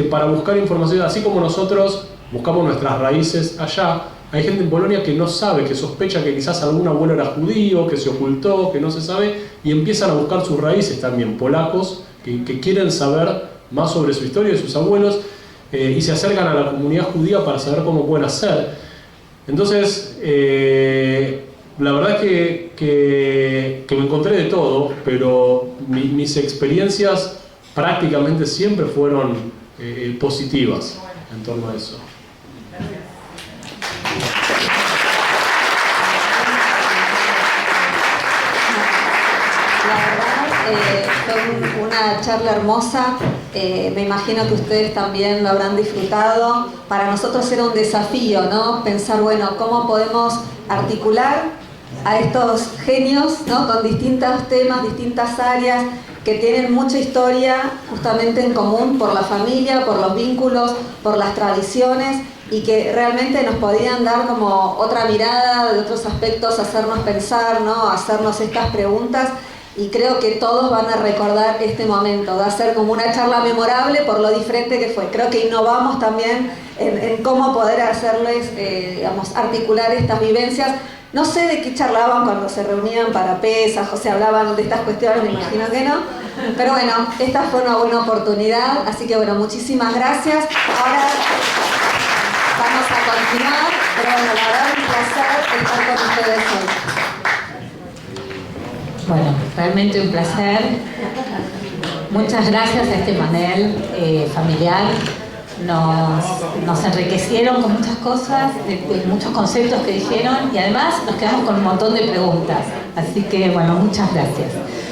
para buscar información, así como nosotros buscamos nuestras raíces allá. Hay gente en Polonia que no sabe, que sospecha que quizás algún abuelo era judío, que se ocultó, que no se sabe, y empiezan a buscar sus raíces también, polacos, que quieren saber más sobre su historia y sus abuelos, y se acercan a la comunidad judía para saber cómo pueden hacer. Entonces, la verdad es que me encontré de todo, pero mis experiencias prácticamente siempre fueron positivas en torno a eso. La verdad, fue una charla hermosa. Me imagino que ustedes también lo habrán disfrutado. Para nosotros era un desafío, ¿no? Pensar, bueno, cómo podemos articular a estos genios, ¿no? Con distintos temas, distintas áreas, que tienen mucha historia justamente en común por la familia, por los vínculos, por las tradiciones, y que realmente nos podían dar como otra mirada de otros aspectos, hacernos pensar, ¿no? Hacernos estas preguntas, y creo que todos van a recordar este momento. Va a ser como una charla memorable por lo diferente que fue. Creo que innovamos también en cómo poder hacerles, digamos, articular estas vivencias. No sé de qué charlaban cuando se reunían para pesas, o sea, hablaban de estas cuestiones, me imagino que no. Pero bueno, esta fue una buena oportunidad, así que bueno, muchísimas gracias. Ahora vamos a continuar, pero bueno, la verdad es un placer estar con ustedes hoy. Bueno, realmente un placer. Muchas gracias a este panel familiar. Nos enriquecieron con muchas cosas, de muchos conceptos que dijeron, y además nos quedamos con un montón de preguntas. Así que, bueno, muchas gracias.